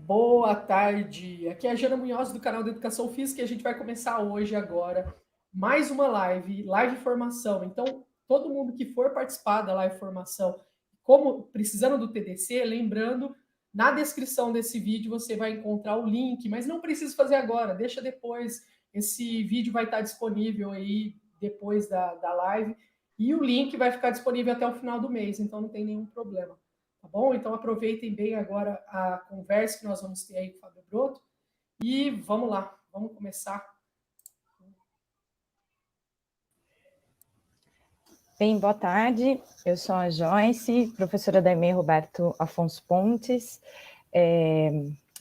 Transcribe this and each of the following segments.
Boa tarde, aqui é a Jana Munhoz do canal da Educação Física e a gente vai começar hoje agora mais uma live formação. Então, todo mundo que for participar da live formação, como precisando do TDC, lembrando, na descrição desse vídeo você vai encontrar o link, mas não precisa fazer agora, deixa depois, esse vídeo vai estar disponível aí depois da live e o link vai ficar disponível até o final do mês, então não tem nenhum problema. Tá bom? Então aproveitem bem agora a conversa que nós vamos ter aí com o Fábio Broto e vamos lá, vamos começar. Bem, boa tarde, eu sou a Joyce, professora da EME Roberto Afonso Pontes.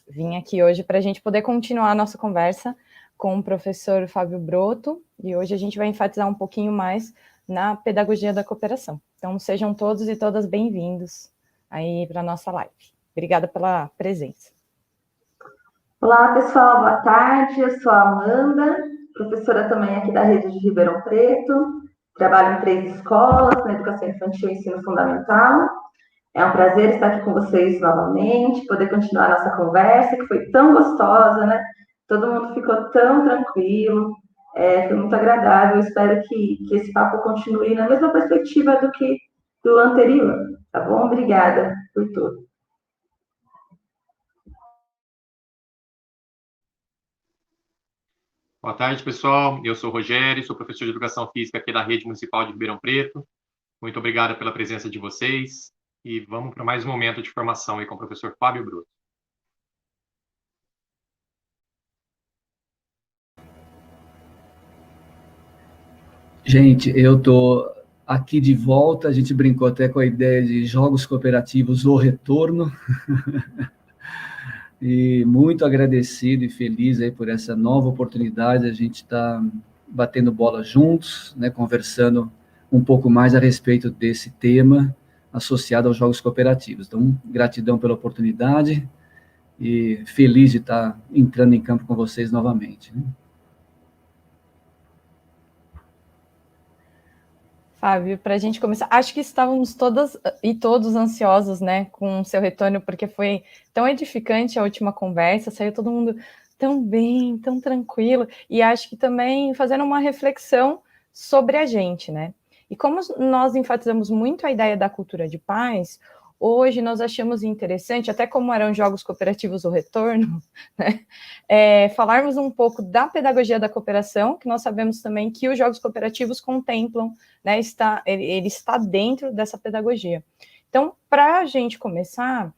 Vim aqui hoje para a gente poder continuar a nossa conversa com o professor Fábio Broto, e hoje a gente vai enfatizar um pouquinho mais na pedagogia da cooperação. Então, sejam todos e todas bem-vindos aí para a nossa live. Obrigada pela presença. Olá, pessoal, boa tarde. Eu sou a Amanda, professora também aqui da Rede de Ribeirão Preto. Trabalho em 3 escolas, na educação infantil e ensino fundamental. É um prazer estar aqui com vocês novamente, poder continuar a nossa conversa, que foi tão gostosa, né? Todo mundo ficou tão tranquilo, foi muito agradável. Eu espero que esse papo continue na mesma perspectiva do anterior, tá bom? Obrigada por tudo. Boa tarde, pessoal. Eu sou o Rogério, sou professor de Educação Física aqui da Rede Municipal de Ribeirão Preto. Muito obrigado pela presença de vocês e vamos para mais um momento de formação aí com o professor Fábio Broto. Gente, eu estou aqui de volta, a gente brincou até com a ideia de jogos cooperativos ou retorno. E muito agradecido e feliz aí por essa nova oportunidade, a gente está batendo bola juntos, né, conversando um pouco mais a respeito desse tema associado aos jogos cooperativos. Então, gratidão pela oportunidade e feliz de estar entrando em campo com vocês novamente, né? Fábio, para a gente começar, acho que estávamos todas e todos ansiosos, né, com o seu retorno, porque foi tão edificante a última conversa, saiu todo mundo tão bem, tão tranquilo, e acho que também fazendo uma reflexão sobre a gente, né? E como nós enfatizamos muito a ideia da cultura de paz, hoje nós achamos interessante, até como eram jogos cooperativos o retorno, né, falarmos um pouco da pedagogia da cooperação, que nós sabemos também que os jogos cooperativos contemplam, né, ele está dentro dessa pedagogia. Então, para a gente começar,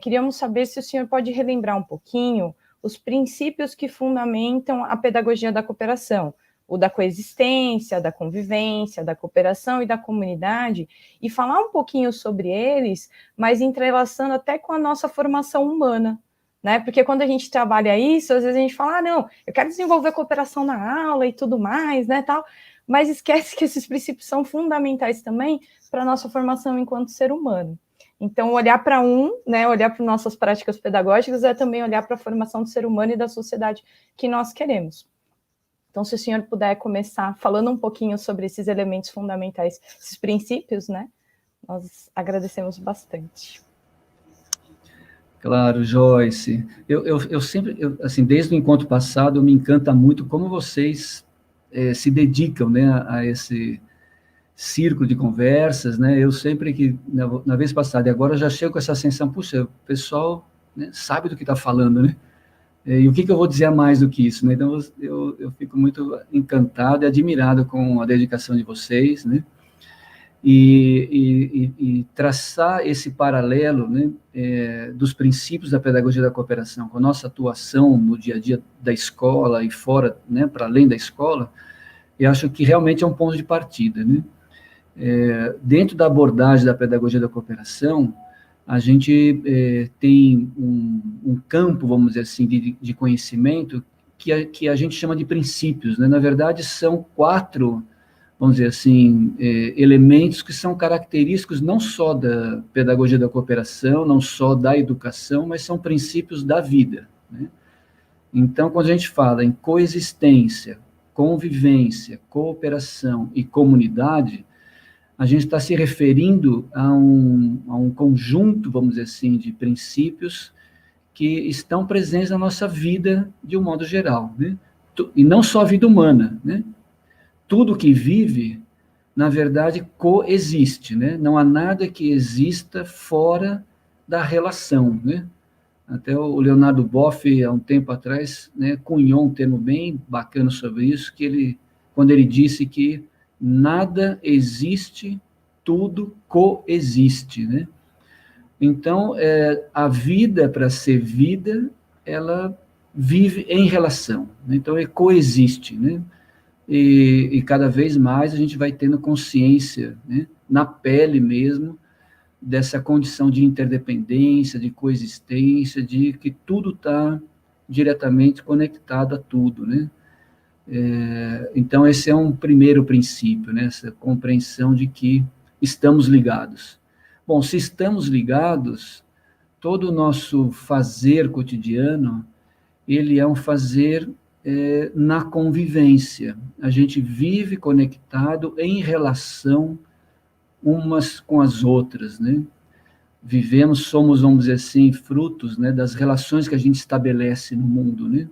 queríamos saber se o senhor pode relembrar um pouquinho os princípios que fundamentam a pedagogia da cooperação, o da coexistência, da convivência, da cooperação e da comunidade, e falar um pouquinho sobre eles, mas entrelaçando até com a nossa formação humana, né? Porque quando a gente trabalha isso, às vezes a gente fala, não, eu quero desenvolver cooperação na aula e tudo mais, né, tal, mas esquece que esses princípios são fundamentais também para a nossa formação enquanto ser humano. Então, olhar para né, olhar para nossas práticas pedagógicas é também olhar para a formação do ser humano e da sociedade que nós queremos. Então, se o senhor puder começar falando um pouquinho sobre esses elementos fundamentais, esses princípios, né, nós agradecemos bastante. Claro, Joyce. Eu sempre, assim, desde o encontro passado, me encanta muito como vocês se dedicam, né, a esse círculo de conversas, né? Eu sempre que, na vez passada e agora, já chego com essa sensação, puxa, o pessoal, né, sabe do que está falando, né? E o que eu vou dizer a mais do que isso, né? Então, eu fico muito encantado e admirado com a dedicação de vocês, né? E traçar esse paralelo, né, dos princípios da pedagogia da cooperação com a nossa atuação no dia a dia da escola e fora, né, para além da escola, eu acho que realmente é um ponto de partida, né? Dentro da abordagem da pedagogia da cooperação, a gente tem um campo, vamos dizer assim, de conhecimento que a gente chama de princípios, né? Na verdade, são 4, vamos dizer assim, elementos que são característicos não só da pedagogia da cooperação, não só da educação, mas são princípios da vida, né? Então, quando a gente fala em coexistência, convivência, cooperação e comunidade, a gente está se referindo a um conjunto, vamos dizer assim, de princípios que estão presentes na nossa vida de um modo geral, né? E não só a vida humana, né? Tudo que vive, na verdade, coexiste, né? Não há nada que exista fora da relação, né? Até o Leonardo Boff, há um tempo atrás, né, cunhou um termo bem bacana sobre isso, quando ele disse que nada existe, tudo coexiste, né? Então, a vida, para ser vida, ela vive em relação, né? Então, coexiste, né? E cada vez mais a gente vai tendo consciência, né, na pele mesmo, dessa condição de interdependência, de coexistência, de que tudo está diretamente conectado a tudo, né? Então, esse é um primeiro princípio, né? Essa compreensão de que estamos ligados. Bom, se estamos ligados, todo o nosso fazer cotidiano, ele é um fazer na convivência. A gente vive conectado em relação umas com as outras, né? Somos, vamos dizer assim, frutos, né, das relações que a gente estabelece no mundo, né?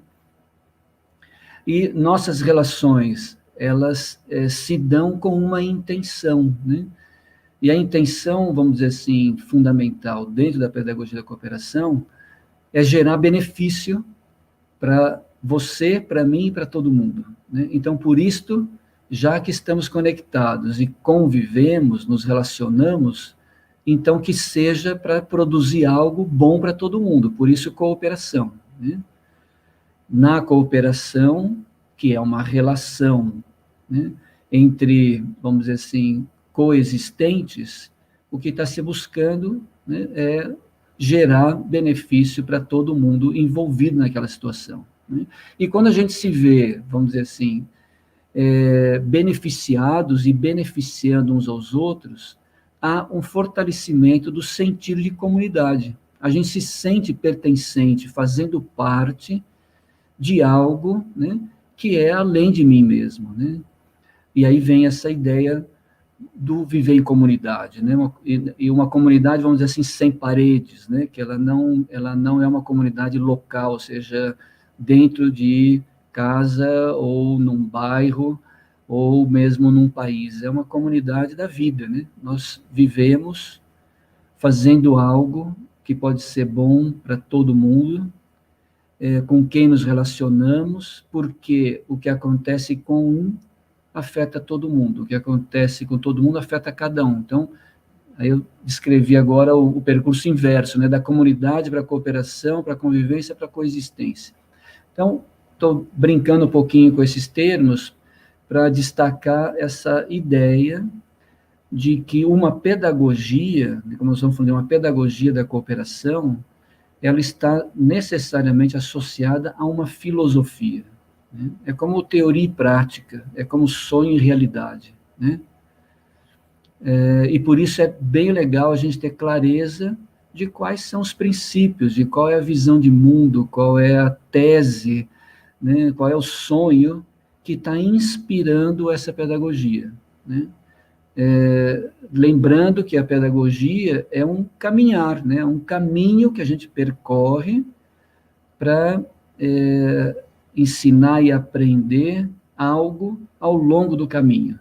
E nossas relações, elas se dão com uma intenção, né? E a intenção, vamos dizer assim, fundamental dentro da pedagogia da cooperação é gerar benefício para você, para mim e para todo mundo, né? Então, por isto, já que estamos conectados e convivemos, nos relacionamos, então que seja para produzir algo bom para todo mundo, por isso cooperação, né? Na cooperação, que é uma relação, né, entre, vamos dizer assim, coexistentes, o que está se buscando, né, é gerar benefício para todo mundo envolvido naquela situação, né? E quando a gente se vê, vamos dizer assim, beneficiados e beneficiando uns aos outros, há um fortalecimento do sentido de comunidade. A gente se sente pertencente, fazendo parte de algo, né, que é além de mim mesmo, né? E aí vem essa ideia do viver em comunidade, né? E uma comunidade, vamos dizer assim, sem paredes, né? Que ela não é uma comunidade local, ou seja, dentro de casa ou num bairro ou mesmo num país. É uma comunidade da vida, né? Nós vivemos fazendo algo que pode ser bom para todo mundo, com quem nos relacionamos, porque o que acontece com um afeta todo mundo, o que acontece com todo mundo afeta cada um. Então, aí eu descrevi agora o percurso inverso, né, da comunidade para a cooperação, para a convivência, para a coexistência. Então, estou brincando um pouquinho com esses termos para destacar essa ideia de que uma pedagogia, como nós estamos falando, uma pedagogia da cooperação, ela está necessariamente associada a uma filosofia, né? É como teoria e prática, é como sonho e realidade, né? E por isso é bem legal a gente ter clareza de quais são os princípios, de qual é a visão de mundo, qual é a tese, né? Qual é o sonho que está inspirando essa pedagogia, né? Lembrando que a pedagogia é um caminhar, né? Um caminho que a gente percorre para ensinar e aprender algo ao longo do caminho.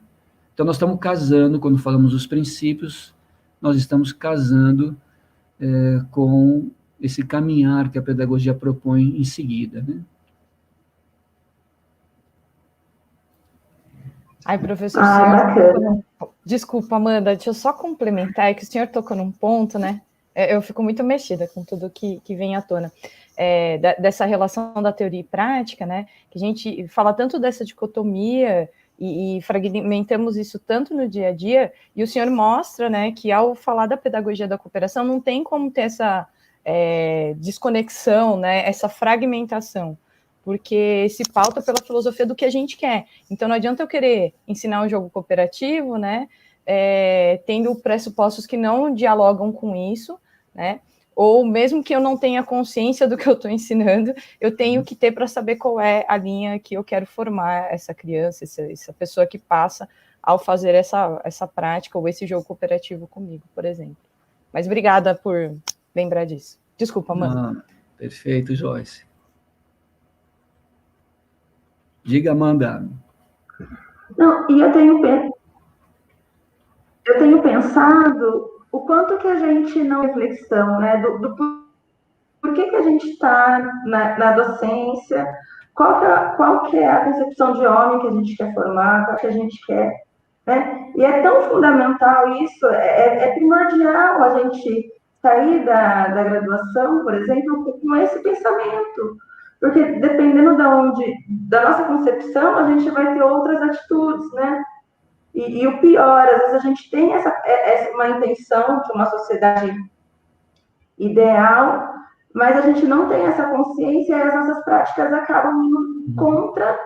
Então, nós estamos casando, quando falamos dos princípios, nós estamos casando com esse caminhar que a pedagogia propõe em seguida, né? Ai, professor, senhor... Desculpa, Amanda, deixa eu só complementar, é que o senhor tocou num ponto, né? Eu fico muito mexida com tudo que vem à tona, dessa relação da teoria e prática, né? Que a gente fala tanto dessa dicotomia e fragmentamos isso tanto no dia a dia, e o senhor mostra, né, que ao falar da pedagogia da cooperação, não tem como ter essa desconexão, né? Essa fragmentação, porque se pauta pela filosofia do que a gente quer. Então, não adianta eu querer ensinar um jogo cooperativo, né, tendo pressupostos que não dialogam com isso, né, ou mesmo que eu não tenha consciência do que eu estou ensinando, eu tenho que ter para saber qual é a linha que eu quero formar essa criança, essa pessoa que passa ao fazer essa prática ou esse jogo cooperativo comigo, por exemplo. Mas obrigada por lembrar disso. Desculpa, Amanda. Perfeito, Joyce. Diga, Amanda. Não, e eu tenho pensado o quanto que a gente não reflexão, né, do por que a gente está na docência, qual que é a concepção de homem que a gente quer formar, qual que a gente quer, né? E é tão fundamental isso, é primordial a gente sair da graduação, por exemplo, com esse pensamento, porque dependendo da nossa concepção, a gente vai ter outras atitudes, né? E o pior, às vezes a gente tem uma intenção de uma sociedade ideal, mas a gente não tem essa consciência e as nossas práticas acabam indo contra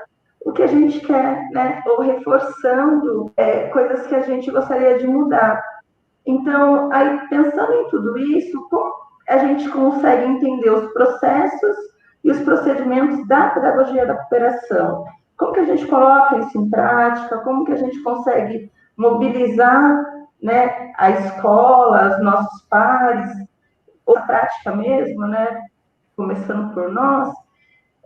o que a gente quer, né? Ou reforçando coisas que a gente gostaria de mudar. Então, aí, pensando em tudo isso, como a gente consegue entender os processos e os procedimentos da pedagogia da cooperação? Como que a gente coloca isso em prática? Como que a gente consegue mobilizar, né, a escola, os nossos pares, ou a prática mesmo, né, começando por nós,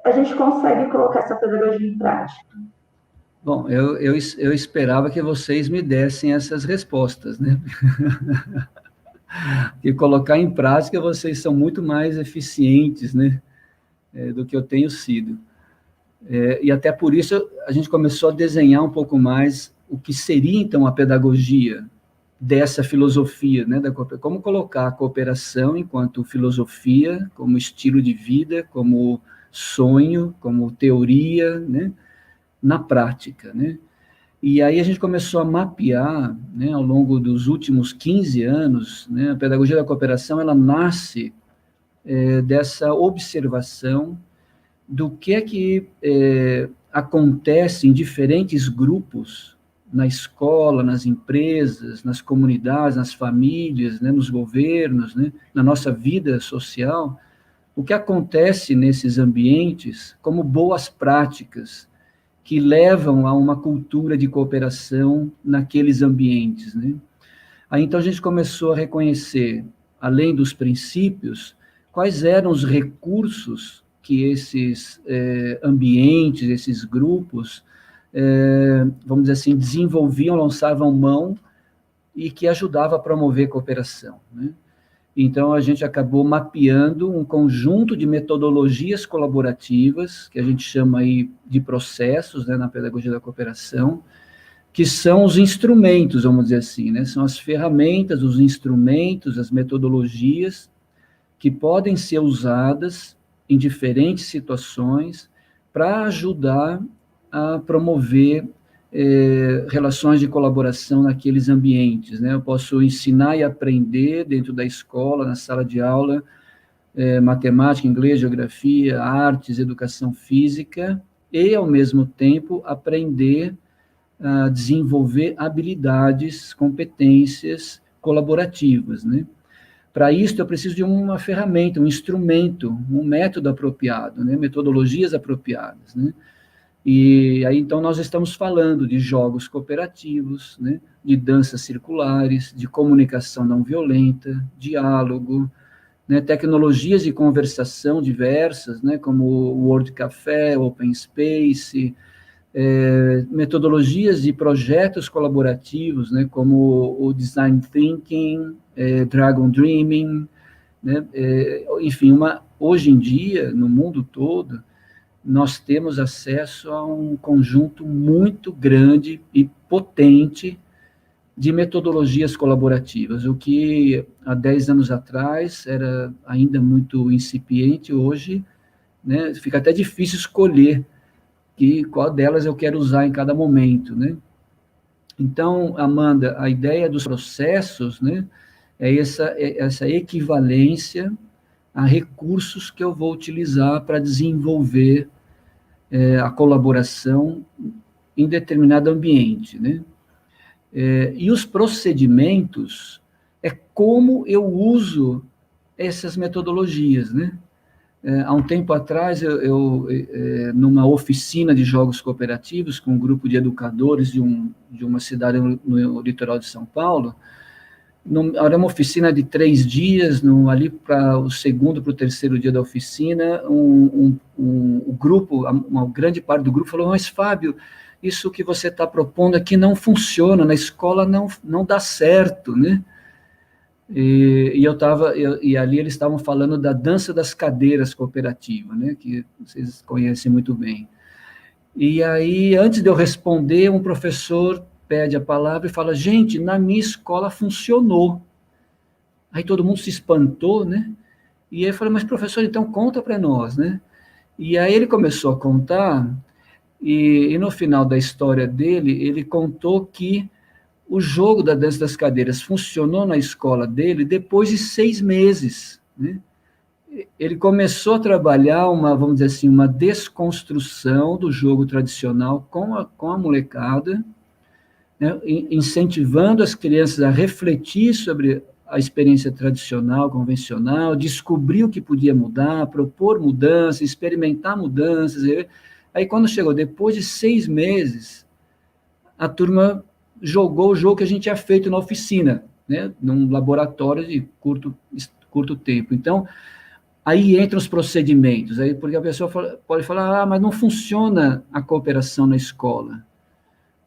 a gente consegue colocar essa pedagogia em prática? Bom, eu esperava que vocês me dessem essas respostas, né? E colocar em prática, vocês são muito mais eficientes, né, do que eu tenho sido. E até por isso a gente começou a desenhar um pouco mais o que seria, então, a pedagogia dessa filosofia, né, como colocar a cooperação enquanto filosofia, como estilo de vida, como sonho, como teoria, né, na prática, né? E aí a gente começou a mapear, né, ao longo dos últimos 15 anos, né, a pedagogia da cooperação, ela nasce dessa observação do que é que acontece em diferentes grupos, na escola, nas empresas, nas comunidades, nas famílias, né, nos governos, né, na nossa vida social, o que acontece nesses ambientes como boas práticas que levam a uma cultura de cooperação naqueles ambientes, né? Aí, então, a gente começou a reconhecer, além dos princípios, quais eram os recursos que esses ambientes, esses grupos, vamos dizer assim, desenvolviam, lançavam mão e que ajudava a promover cooperação, né? Então, a gente acabou mapeando um conjunto de metodologias colaborativas, que a gente chama aí de processos, né, na pedagogia da cooperação, que são os instrumentos, vamos dizer assim, né? São as ferramentas, os instrumentos, as metodologias que podem ser usadas em diferentes situações para ajudar a promover relações de colaboração naqueles ambientes, né? Eu posso ensinar e aprender dentro da escola, na sala de aula, matemática, inglês, geografia, artes, educação física, e, ao mesmo tempo, aprender a desenvolver habilidades, competências colaborativas, né? Para isso, eu preciso de uma ferramenta, um instrumento, um método apropriado, né? Metodologias apropriadas, né? E aí, então, nós estamos falando de jogos cooperativos, né, de danças circulares, de comunicação não violenta, diálogo, né, tecnologias de conversação diversas, né, como o Word Café, Open Space, metodologias de projetos colaborativos, né, como o Design Thinking, Dragon Dreaming, né, enfim, hoje em dia, no mundo todo, nós temos acesso a um conjunto muito grande e potente de metodologias colaborativas, o que há 10 anos atrás era ainda muito incipiente, hoje, né, fica até difícil escolher qual delas eu quero usar em cada momento, né? Então, Amanda, a ideia dos processos, né, é essa equivalência a recursos que eu vou utilizar para desenvolver a colaboração em determinado ambiente, né? E os procedimentos é como eu uso essas metodologias, né? Há um tempo atrás, numa oficina de jogos cooperativos com um grupo de educadores de uma cidade no litoral de São Paulo, Era uma oficina de 3 dias, ali para o segundo, para o terceiro dia da oficina, o grupo, uma grande parte do grupo falou, mas Fábio, isso que você está propondo aqui não funciona, na escola não dá certo, né? E ali eles estavam falando da dança das cadeiras cooperativa, né? Que vocês conhecem muito bem. E aí, antes de eu responder, um professor pede a palavra e fala, gente, na minha escola funcionou. Aí todo mundo se espantou, né? E aí eu falei, mas professor, então conta para nós, né? E aí ele começou a contar, e no final da história dele, ele contou que o jogo da dança das cadeiras funcionou na escola dele depois de 6 meses, né? Ele começou a trabalhar vamos dizer assim, uma desconstrução do jogo tradicional com a molecada, né, incentivando as crianças a refletir sobre a experiência tradicional, convencional, descobrir o que podia mudar, propor mudanças, experimentar mudanças. Aí, quando chegou, depois de 6 meses, a turma jogou o jogo que a gente tinha feito na oficina, né, num laboratório de curto tempo. Então, aí entram os procedimentos, porque a pessoa pode falar, mas não funciona a cooperação na escola.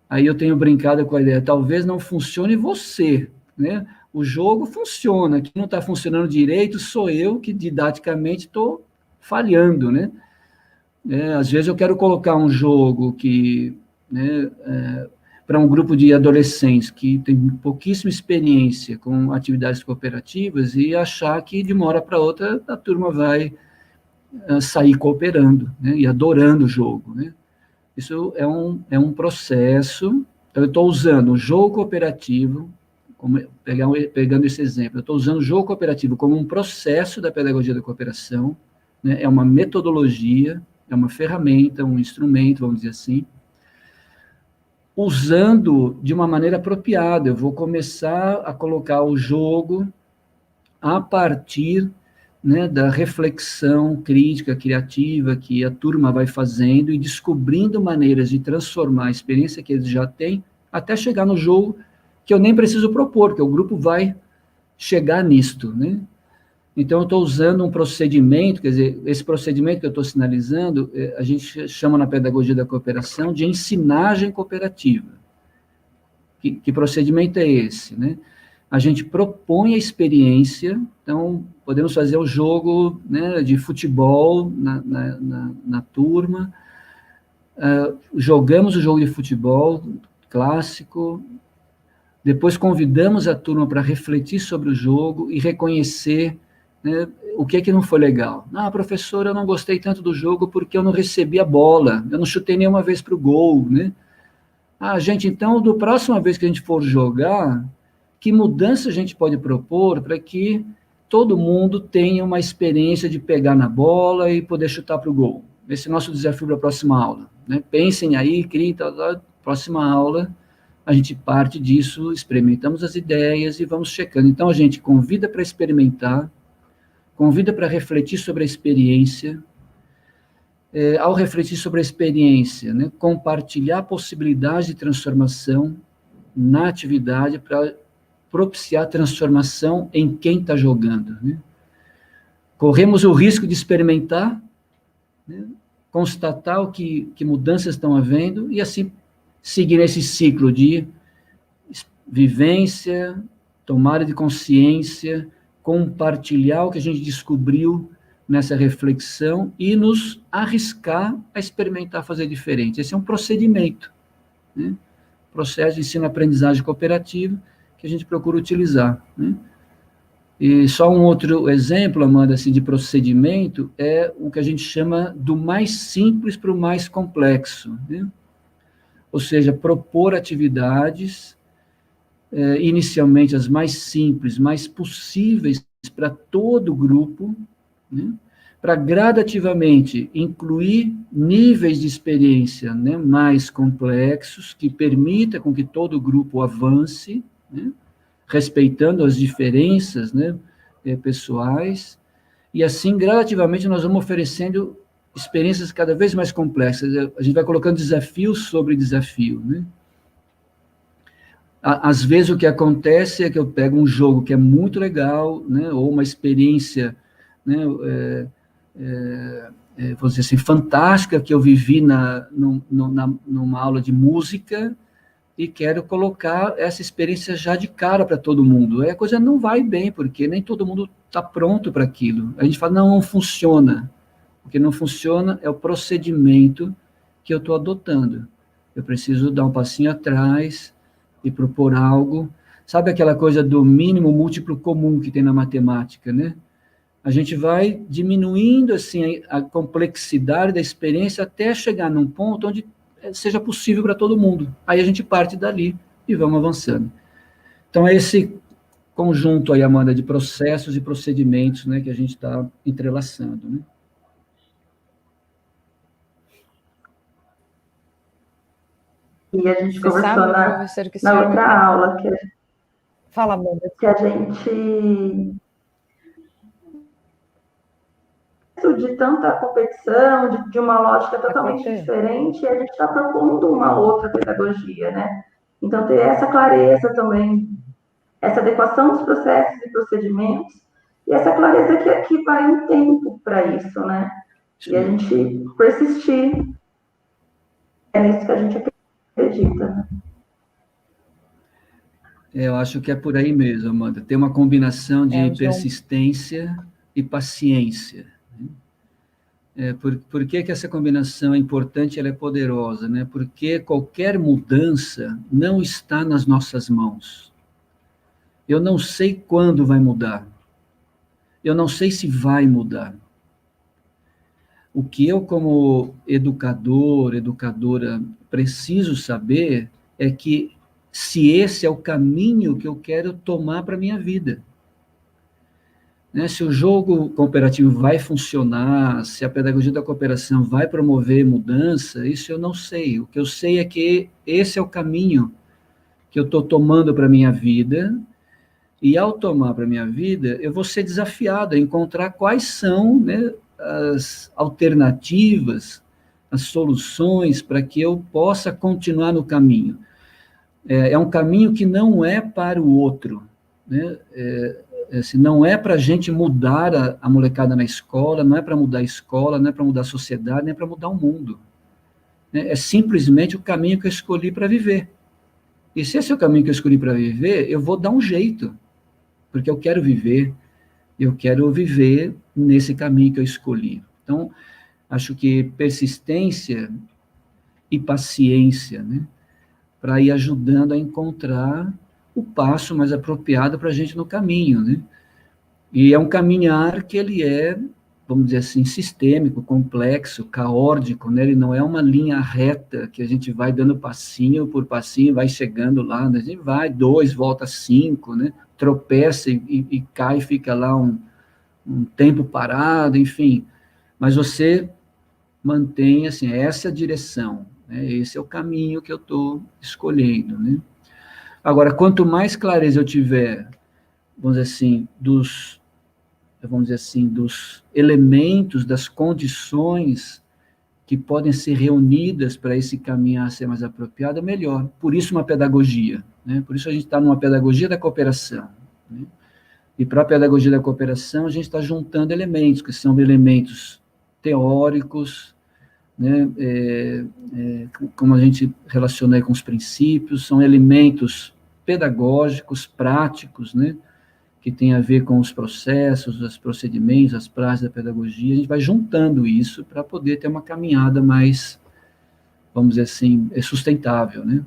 Aí eu tenho brincado com a ideia, talvez não funcione você, né? O jogo funciona, quem não está funcionando direito sou eu que didaticamente estou falhando, né? Às vezes eu quero colocar um jogo que, né, para um grupo de adolescentes que tem pouquíssima experiência com atividades cooperativas e achar que de uma hora para outra a turma vai sair cooperando, né, e adorando o jogo, né? Isso é um processo. Então, eu estou usando o jogo cooperativo, pegando esse exemplo, eu estou usando o jogo cooperativo como um processo da pedagogia da cooperação, né? É uma metodologia, é uma ferramenta, um instrumento, vamos dizer assim, usando de uma maneira apropriada. Eu vou começar a colocar o jogo a partir, né, da reflexão crítica, criativa, que a turma vai fazendo e descobrindo maneiras de transformar a experiência que eles já têm, até chegar no jogo que eu nem preciso propor, que o grupo vai chegar nisto, né? Então, eu estou usando um procedimento, quer dizer, esse procedimento que eu estou sinalizando, a gente chama na pedagogia da cooperação de ensinagem cooperativa. Que procedimento é esse, né? A gente propõe a experiência, então, podemos fazer o jogo, né, de futebol na turma, jogamos o jogo de futebol clássico, depois convidamos a turma para refletir sobre o jogo e reconhecer, né, o que não foi legal. Professora, eu não gostei tanto do jogo porque eu não recebi a bola, eu não chutei nenhuma vez para o gol, né? Gente, então, da próxima vez que a gente for jogar, que mudança a gente pode propor para que todo mundo tenha uma experiência de pegar na bola e poder chutar para o gol? Esse é o nosso desafio para a próxima aula, né? Pensem aí, criem, próxima aula, a gente parte disso, experimentamos as ideias e vamos checando. Então, a gente convida para experimentar, convida para refletir sobre a experiência, ao refletir sobre a experiência, né, compartilhar possibilidades de transformação na atividade para propiciar transformação em quem está jogando, né? Corremos o risco de experimentar, né, constatar que mudanças estão havendo e assim seguir esse ciclo de vivência, tomada de consciência, compartilhar o que a gente descobriu nessa reflexão e nos arriscar a experimentar fazer diferente. Esse é um procedimento, né? Processo de ensino-aprendizagem cooperativa que a gente procura utilizar, né? E só um outro exemplo, Amanda, assim, de procedimento é o que a gente chama do mais simples para o mais complexo, né? Ou seja, propor atividades, inicialmente as mais simples, mais possíveis para todo o grupo, né, para gradativamente incluir níveis de experiência, né, mais complexos, que permita com que todo o grupo avance, né, respeitando as diferenças, né, pessoais, e assim, gradativamente, nós vamos oferecendo experiências cada vez mais complexas. A gente vai colocando desafio sobre desafio, né? Às vezes o que acontece é que eu pego um jogo que é muito legal, né, ou uma experiência, né, vou dizer assim, fantástica que eu vivi numa aula de música e quero colocar essa experiência já de cara para todo mundo. Aí a coisa não vai bem, porque nem todo mundo está pronto para aquilo. A gente fala, não funciona. O que não funciona é o procedimento que eu estou adotando. Eu preciso dar um passinho atrás e propor algo. Sabe aquela coisa do mínimo múltiplo comum que tem na matemática, né? A gente vai diminuindo assim a complexidade da experiência até chegar num ponto onde seja possível para todo mundo. Aí a gente parte dali e vamos avançando. Então, é esse conjunto aí, Amanda, de processos e procedimentos, né, que a gente está entrelaçando, né? E a gente Você conversou sabe, professor, que o na senhor... outra aula Fala, Amanda. que a gente de tanta competição, de uma lógica totalmente diferente, e a gente está propondo uma outra pedagogia, né? Então, ter essa clareza também, essa adequação dos processos e procedimentos, e essa clareza que vai um tempo para isso, né? E a gente persistir, é nisso que a gente acredita, né? Eu acho que é por aí mesmo, Amanda. Tem uma combinação de persistência e paciência. Por que essa combinação é importante, ela é poderosa, né? Porque qualquer mudança não está nas nossas mãos. Eu não sei quando vai mudar. Eu não sei se vai mudar. O que eu, como educador, educadora, preciso saber é que se esse é o caminho que eu quero tomar para a minha vida. Né? Se o jogo cooperativo vai funcionar, se a pedagogia da cooperação vai promover mudança, isso eu não sei. O que eu sei é que esse é o caminho que eu estou tomando para a minha vida, e ao tomar para a minha vida, eu vou ser desafiado a encontrar quais são, né, as alternativas, as soluções para que eu possa continuar no caminho. É um caminho que não é para o outro, né? Não é para a gente mudar a molecada na escola, não é para mudar a escola, não é para mudar a sociedade, nem é para mudar o mundo. É simplesmente o caminho que eu escolhi para viver. E se esse é o caminho que eu escolhi para viver, eu vou dar um jeito, porque eu quero viver nesse caminho que eu escolhi. Então, acho que persistência e paciência, né, para ir ajudando a encontrar o passo mais apropriado para a gente no caminho, né? E é um caminhar que ele é, vamos dizer assim, sistêmico, complexo, caótico, né? Ele não é uma linha reta que a gente vai dando passinho por passinho, vai chegando lá, né? A gente vai 2, volta 5, né? Tropeça e cai, fica lá um tempo parado, enfim. Mas você mantém, assim, essa é a direção, né? Esse é o caminho que eu estou escolhendo, né? Agora, quanto mais clareza eu tiver, vamos dizer assim, dos elementos, das condições que podem ser reunidas para esse caminhar ser mais apropriado, melhor. Por isso uma pedagogia, né? Por isso a gente está numa pedagogia da cooperação, né? E para a pedagogia da cooperação, a gente está juntando elementos, que são elementos teóricos, né? Como a gente relaciona aí com os princípios, são elementos pedagógicos, práticos, né? Que tem a ver com os processos, os procedimentos, as práticas da pedagogia. A gente vai juntando isso para poder ter uma caminhada mais, vamos dizer assim, sustentável, né?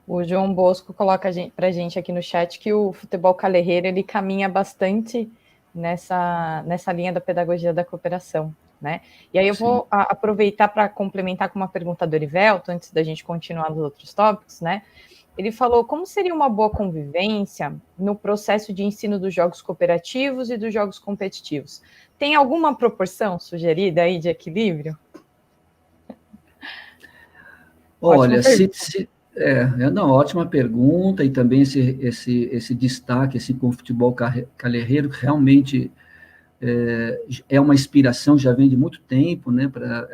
O João Bosco coloca para a gente aqui no chat que o futebol calerreiro, ele caminha bastante nessa linha da pedagogia da cooperação, né? E aí eu vou aproveitar para complementar com uma pergunta do Erivelto, antes da gente continuar nos outros tópicos, né? Ele falou como seria uma boa convivência no processo de ensino dos jogos cooperativos e dos jogos competitivos. Tem alguma proporção sugerida aí de equilíbrio? Olha, ótima pergunta, e também esse destaque, com o futebol calerreiro, realmente uma inspiração, já vem de muito tempo, né, para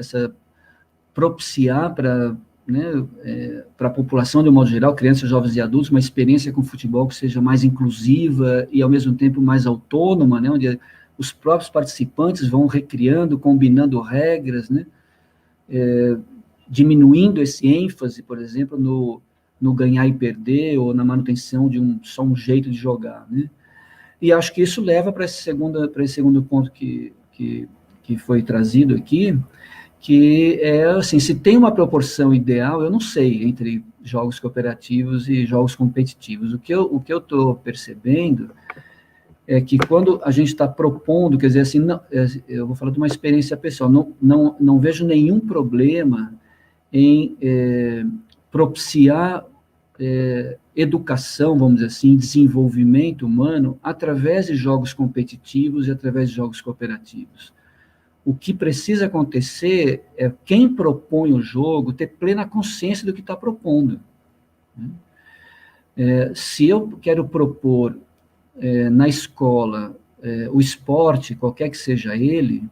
propiciar para né, para a população de um modo geral, crianças, jovens e adultos, uma experiência com futebol que seja mais inclusiva e, ao mesmo tempo, mais autônoma, né, onde os próprios participantes vão recriando, combinando regras, né, diminuindo esse ênfase, por exemplo, no ganhar e perder, ou na manutenção de só um jeito de jogar, né. E acho que isso leva para esse segundo ponto que foi trazido aqui, que é, assim, se tem uma proporção ideal, eu não sei, entre jogos cooperativos e jogos competitivos. O que eu estou percebendo é que quando a gente está propondo, quer dizer, assim, não, eu vou falar de uma experiência pessoal, não vejo nenhum problema em propiciar educação, vamos dizer assim, desenvolvimento humano, através de jogos competitivos e através de jogos cooperativos. O que precisa acontecer é quem propõe o jogo ter plena consciência do que está propondo. Se eu quero propor na escola o esporte, qualquer que seja ele,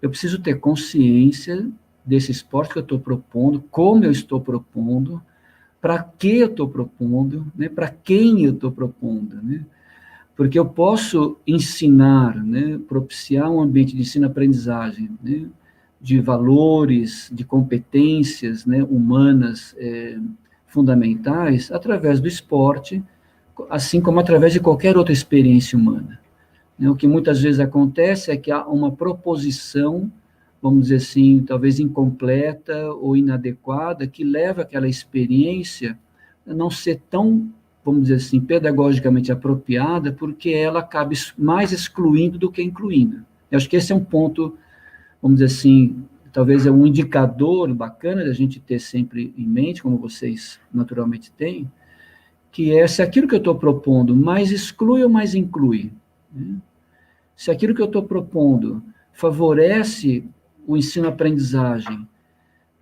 eu preciso ter consciência desse esporte que eu estou propondo, como eu estou propondo, para que eu estou propondo, né, para quem eu estou propondo, né? Porque eu posso ensinar, né, propiciar um ambiente de ensino-aprendizagem, né, de valores, de competências, né, humanas fundamentais, através do esporte, assim como através de qualquer outra experiência humana. O que muitas vezes acontece é que há uma proposição, vamos dizer assim, talvez incompleta ou inadequada, que leva aquela experiência a não ser tão, vamos dizer assim, pedagogicamente apropriada, porque ela acaba mais excluindo do que incluindo. Eu acho que esse é um ponto, vamos dizer assim, talvez é um indicador bacana da gente ter sempre em mente, como vocês naturalmente têm, que é se aquilo que eu estou propondo mais exclui ou mais inclui. Né? Se aquilo que eu estou propondo favorece o ensino-aprendizagem,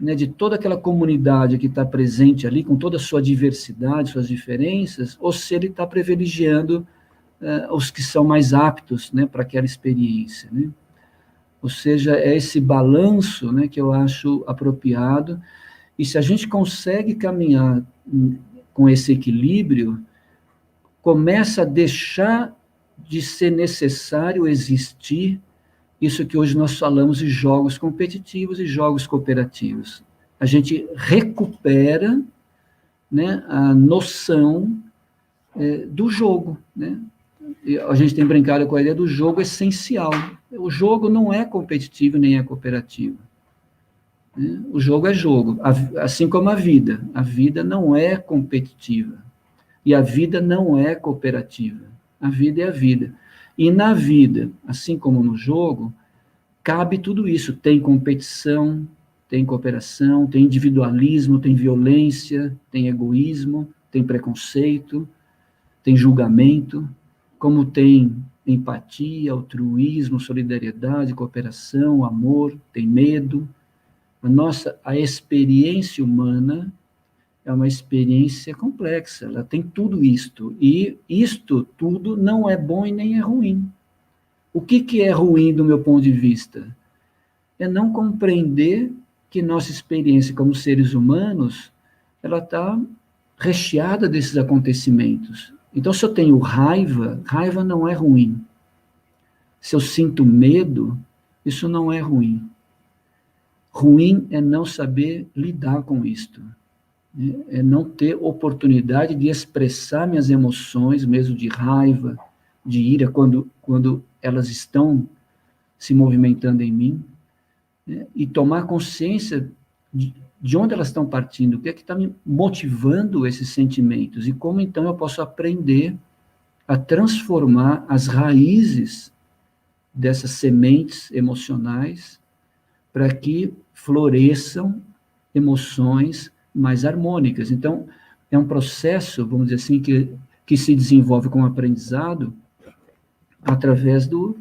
né, de toda aquela comunidade que está presente ali, com toda a sua diversidade, suas diferenças, ou se ele está privilegiando os que são mais aptos, né, para aquela experiência. Né? Ou seja, é esse balanço, né, que eu acho apropriado, e se a gente consegue caminhar com esse equilíbrio, começa a deixar de ser necessário existir isso que hoje nós falamos de jogos competitivos e jogos cooperativos. A gente recupera, né, a noção do jogo. Né? A gente tem brincado com a ideia do jogo essencial. O jogo não é competitivo nem é cooperativo. Né? O jogo é jogo, assim como a vida. A vida não é competitiva. E a vida não é cooperativa. A vida é a vida. E na vida, assim como no jogo, cabe tudo isso. Tem competição, tem cooperação, tem individualismo, tem violência, tem egoísmo, tem preconceito, tem julgamento, como tem empatia, altruísmo, solidariedade, cooperação, amor, tem medo. A experiência humana é uma experiência complexa, ela tem tudo isto, e isto tudo não é bom e nem é ruim. O que é ruim do meu ponto de vista? É não compreender que nossa experiência como seres humanos, ela está recheada desses acontecimentos. Então, se eu tenho raiva, raiva não é ruim. Se eu sinto medo, isso não é ruim. Ruim é não saber lidar com isto. É não ter oportunidade de expressar minhas emoções, mesmo de raiva, de ira, quando elas estão se movimentando em mim, né? E tomar consciência de onde elas estão partindo, o que é que está me motivando esses sentimentos, e como então eu posso aprender a transformar as raízes dessas sementes emocionais para que floresçam emoções mais harmônicas. Então, é um processo, vamos dizer assim, que se desenvolve com o aprendizado através do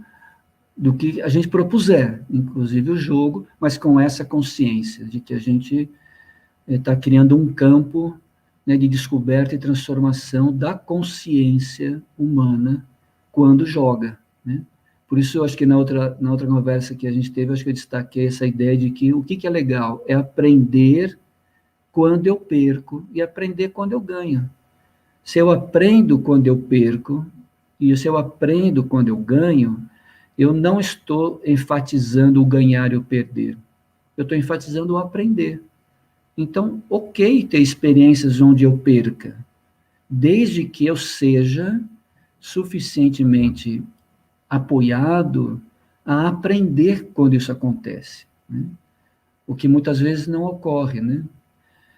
que a gente propuser, inclusive o jogo, mas com essa consciência de que a gente está criando um campo, né, de descoberta e transformação da consciência humana quando joga, né? Por isso, eu acho que na outra conversa que a gente teve, acho que eu destaquei essa ideia de que o que é legal é aprender quando eu perco e aprender quando eu ganho. Se eu aprendo quando eu perco e se eu aprendo quando eu ganho, eu não estou enfatizando o ganhar e o perder. Eu estou enfatizando o aprender. Então, ok ter experiências onde eu perca, desde que eu seja suficientemente apoiado a aprender quando isso acontece, né? O que muitas vezes não ocorre, né?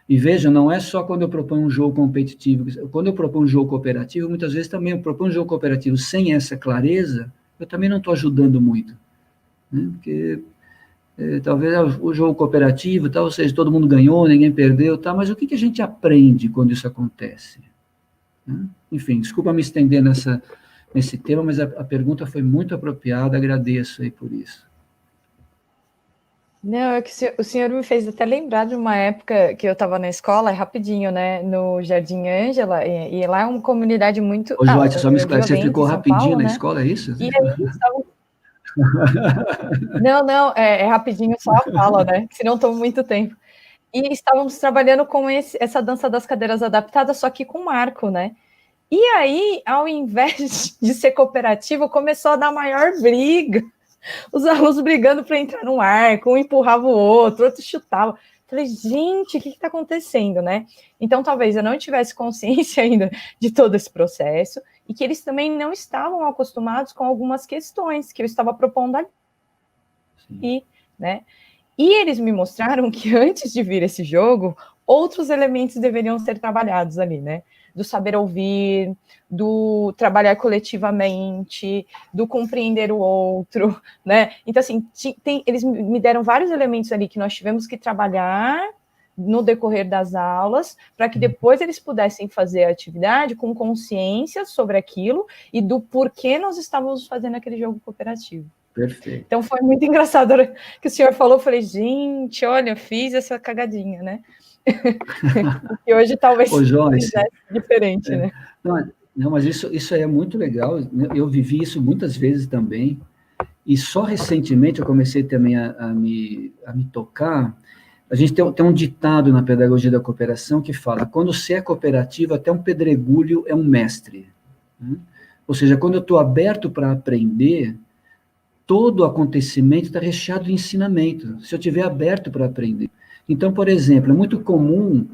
E veja, não é só quando eu proponho um jogo competitivo. Quando eu proponho um jogo cooperativo, muitas vezes também eu proponho um jogo cooperativo sem essa clareza, eu também não estou ajudando muito, né? Porque talvez o jogo cooperativo, tal, ou seja, todo mundo ganhou, ninguém perdeu, tá? Mas o que a gente aprende quando isso acontece, né? Enfim, desculpa me estender nesse tema, mas a pergunta foi muito apropriada, agradeço aí por isso. Não, é que o senhor me fez até lembrar de uma época que eu estava na escola, rapidinho, né, no Jardim Ângela, e lá é uma comunidade muito Ô, Joyce, só me esclarece, você ficou rapidinho Paulo, na né? escola, é isso? E aí estavam... Não, é rapidinho só a fala, né? Se não toma muito tempo. E estávamos trabalhando com essa dança das cadeiras adaptadas, só que com marco, né? E aí, ao invés de ser cooperativo, começou a dar maior briga. Os alunos brigando para entrar no arco, um empurrava o outro chutava. Falei, gente, o que está acontecendo, né? Então, talvez eu não tivesse consciência ainda de todo esse processo e que eles também não estavam acostumados com algumas questões que eu estava propondo ali, né? E eles me mostraram que antes de vir esse jogo, outros elementos deveriam ser trabalhados ali, né? Do saber ouvir, do trabalhar coletivamente, do compreender o outro, né? Então, assim, eles me deram vários elementos ali que nós tivemos que trabalhar no decorrer das aulas, para que depois eles pudessem fazer a atividade com consciência sobre aquilo e do porquê nós estávamos fazendo aquele jogo cooperativo. Perfeito. Então, foi muito engraçado a hora que o senhor falou, eu falei, gente, olha, eu fiz essa cagadinha, né? E hoje talvez fizesse diferente, né? Não, mas isso é muito legal, eu vivi isso muitas vezes também, e só recentemente eu comecei também a me tocar. A gente tem um ditado na pedagogia da cooperação que fala, quando você é cooperativo, até um pedregulho é um mestre, né? Ou seja, quando eu estou aberto para aprender, todo acontecimento está recheado de ensinamento, se eu estiver aberto para aprender. Então, por exemplo, é muito comum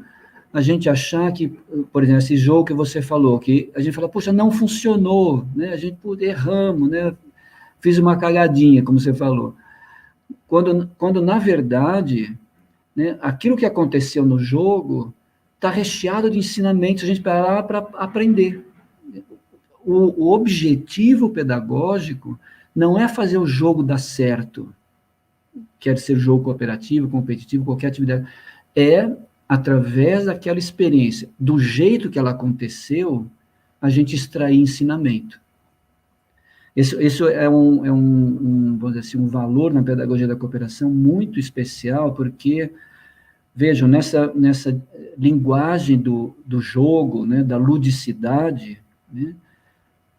a gente achar que, por exemplo, esse jogo que você falou, que a gente fala, poxa, não funcionou, né? A gente erramos, né? Fiz uma cagadinha, como você falou. Quando na verdade, né, aquilo que aconteceu no jogo está recheado de ensinamentos, a gente vai lá para aprender. O objetivo pedagógico não é fazer o jogo dar certo, quer ser jogo cooperativo, competitivo, qualquer atividade, é, através daquela experiência, do jeito que ela aconteceu, a gente extrair ensinamento. Isso é vamos dizer assim, um valor na pedagogia da cooperação muito especial, porque, vejam, nessa linguagem do jogo, né, da ludicidade, né,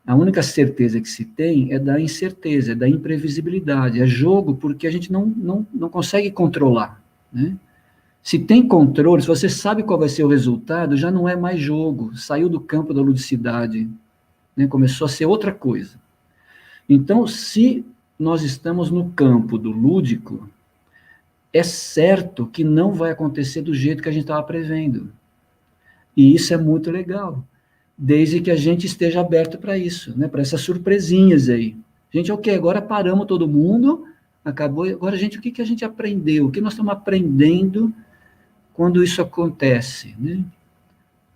a única certeza que se tem é da incerteza, é da imprevisibilidade. É jogo porque a gente não consegue controlar, né? Se tem controle, se você sabe qual vai ser o resultado, já não é mais jogo, saiu do campo da ludicidade, né? Começou a ser outra coisa. Então, se nós estamos no campo do lúdico, é certo que não vai acontecer do jeito que a gente estava prevendo. E isso é muito legal, desde que a gente esteja aberto para isso, né? Para essas surpresinhas aí. Gente, ok, agora paramos todo mundo, acabou, agora, gente, o que a gente aprendeu? O que nós estamos aprendendo quando isso acontece, né?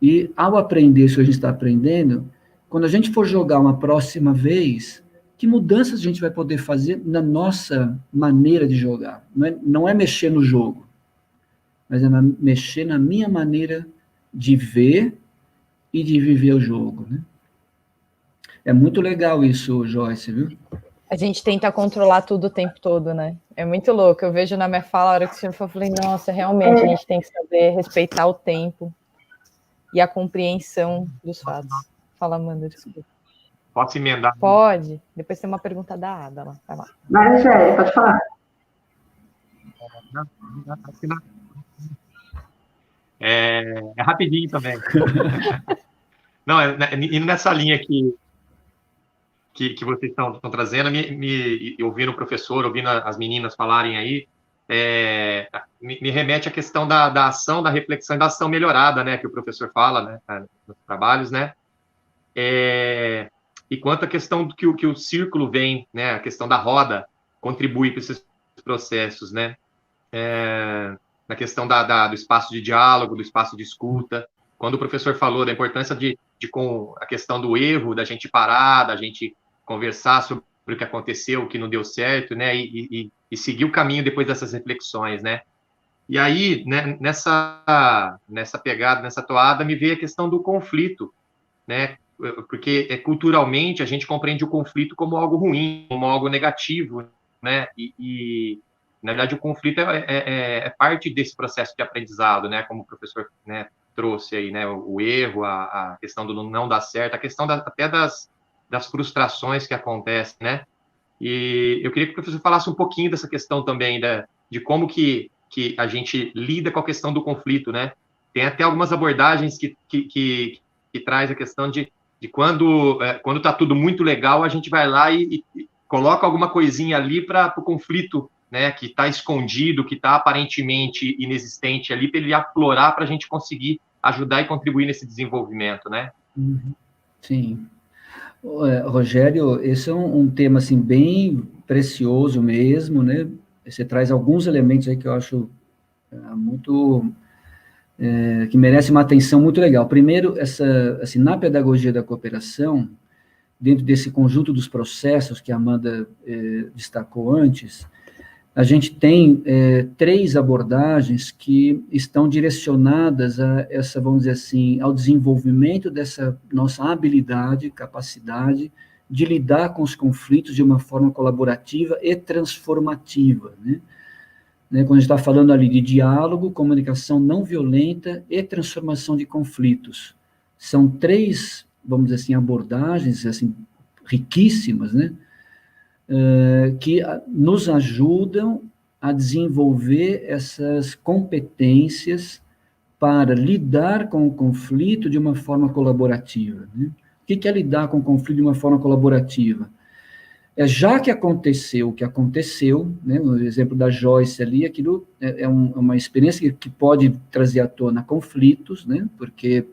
E ao aprender isso que a gente está aprendendo, quando a gente for jogar uma próxima vez, que mudanças a gente vai poder fazer na nossa maneira de jogar? Não é mexer no jogo, mas é mexer na minha maneira de ver e de viver o jogo, né? É muito legal isso, Joyce, viu? A gente tenta controlar tudo o tempo todo, né? É muito louco. Eu vejo na minha fala, a hora que o senhor falou, eu falei, nossa, realmente, a gente tem que saber respeitar o tempo e a compreensão dos fatos. Fala, Amanda, desculpa. Posso emendar? Pode. Depois tem uma pergunta da Ada lá. Vai lá. Vai, Rogério, pode falar. É rapidinho também. Não, indo nessa linha que vocês estão trazendo, ouvindo o professor, ouvindo as meninas falarem aí, me remete à questão da ação, da reflexão e da ação melhorada, né, que o professor fala, né, nos trabalhos, né, e quanto à questão do que o círculo vem, né, a questão da roda contribui para esses processos, né, na questão do espaço de diálogo, do espaço de escuta, quando o professor falou da importância com a questão do erro, da gente parar, da gente conversar sobre o que aconteceu, o que não deu certo, né, e seguir o caminho depois dessas reflexões, né. E aí, né, nessa pegada, nessa toada, me veio a questão do conflito, né, porque culturalmente a gente compreende o conflito como algo ruim, como algo negativo, né, e na verdade o conflito é parte desse processo de aprendizado, né, como o professor, né, trouxe aí, né, o erro, a questão do não dar certo, a questão até das frustrações que acontecem, né, e eu queria que o professor falasse um pouquinho dessa questão também, de como que a gente lida com a questão do conflito, né, tem até algumas abordagens que traz a questão de quando está tudo muito legal, a gente vai lá e coloca alguma coisinha ali para o conflito, né, que está escondido, que está aparentemente inexistente ali, para ele aflorar, para a gente conseguir ajudar e contribuir nesse desenvolvimento, né? Sim. Rogério, esse é um tema, assim, bem precioso mesmo, né? Você traz alguns elementos aí que eu acho muito... que merece uma atenção muito legal. Primeiro, assim, na pedagogia da cooperação, dentro desse conjunto dos processos que a Amanda destacou antes, a gente tem 3 abordagens que estão direcionadas a essa, vamos dizer assim, ao desenvolvimento dessa nossa habilidade, capacidade de lidar com os conflitos de uma forma colaborativa e transformativa, né? Quando a gente está falando ali de diálogo, comunicação não violenta e transformação de conflitos. São 3, vamos dizer assim, abordagens assim, riquíssimas, né? Que nos ajudam a desenvolver essas competências para lidar com o conflito de uma forma colaborativa, né? O que é lidar com o conflito de uma forma colaborativa? Já que aconteceu o que aconteceu, né, no exemplo da Joyce ali, aquilo é uma experiência que pode trazer à tona conflitos, né, porque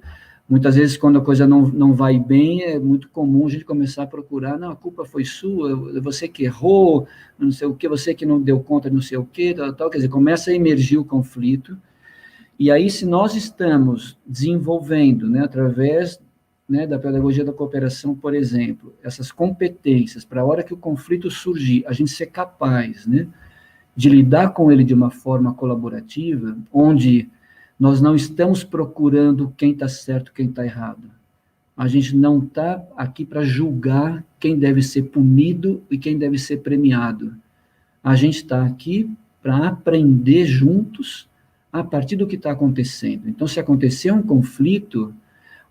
muitas vezes quando a coisa não vai bem, é muito comum a gente começar a procurar, não, a culpa foi sua, você que errou, não sei o que, você que não deu conta de não sei o que, tal, quer dizer, começa a emergir o conflito, e aí se nós estamos desenvolvendo, né, através, né, da pedagogia da cooperação, por exemplo, essas competências, para a hora que o conflito surgir, a gente ser capaz, né, de lidar com ele de uma forma colaborativa, onde nós não estamos procurando quem está certo, quem está errado. A gente não está aqui para julgar quem deve ser punido e quem deve ser premiado. A gente está aqui para aprender juntos a partir do que está acontecendo. Então, se acontecer um conflito,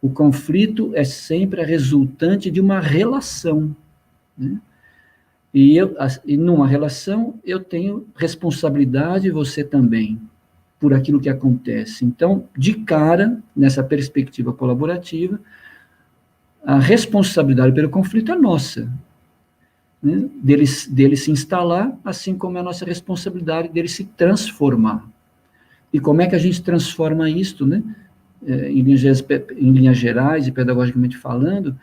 o conflito é sempre a resultante de uma relação, né? E numa relação, eu tenho responsabilidade, você também, por aquilo que acontece. Então, de cara, nessa perspectiva colaborativa, a responsabilidade pelo conflito é nossa, né? Dele se instalar, assim como é a nossa responsabilidade dele se transformar. E como é que a gente transforma isto, né? Em linhas gerais e pedagogicamente falando,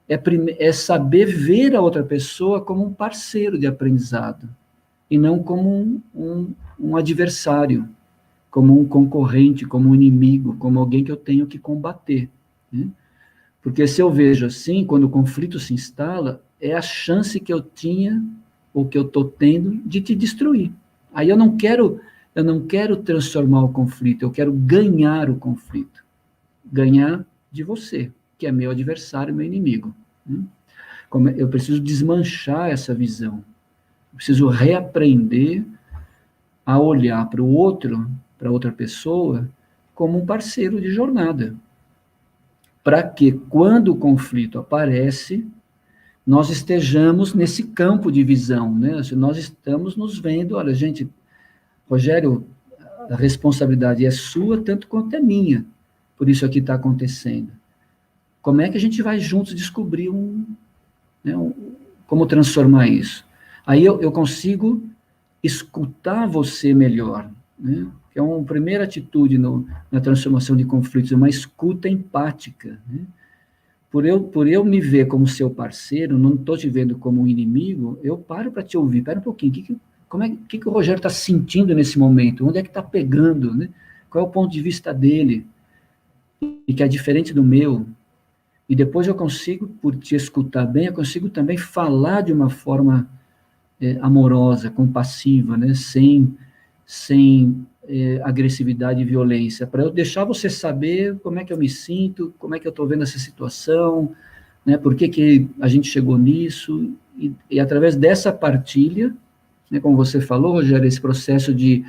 é saber ver a outra pessoa como um parceiro de aprendizado, e não como um adversário, como um concorrente, como um inimigo, como alguém que eu tenho que combater, né? Porque se eu vejo assim, quando o conflito se instala, é a chance que eu tinha, ou que eu estou tendo, de te destruir. Aí eu não quero transformar o conflito, eu quero ganhar o conflito. Ganhar de você, que é meu adversário, meu inimigo. Eu preciso desmanchar essa visão. Eu preciso reaprender a olhar para o outro, para outra pessoa, como um parceiro de jornada. Para que, quando o conflito aparece, nós estejamos nesse campo de visão, né? Nós estamos nos vendo, olha, gente, Rogério, a responsabilidade é sua tanto quanto é minha, por isso aqui está acontecendo. Como é que a gente vai juntos descobrir como transformar isso? Aí eu consigo escutar você melhor, né? Que é uma primeira atitude na transformação de conflitos, uma escuta empática, né? Por eu me ver como seu parceiro, não estou te vendo como um inimigo, eu paro para te ouvir. Espera um pouquinho, o que o Rogério está sentindo nesse momento? Onde é que está pegando, né? Qual é o ponto de vista dele? E que é diferente do meu. E depois eu consigo, por te escutar bem, eu consigo também falar de uma forma amorosa, compassiva, né? Sem agressividade e violência, para eu deixar você saber como é que eu me sinto, como é que eu estou vendo essa situação, né? Por que a gente chegou nisso, e através dessa partilha, né, como você falou, Rogério, esse processo de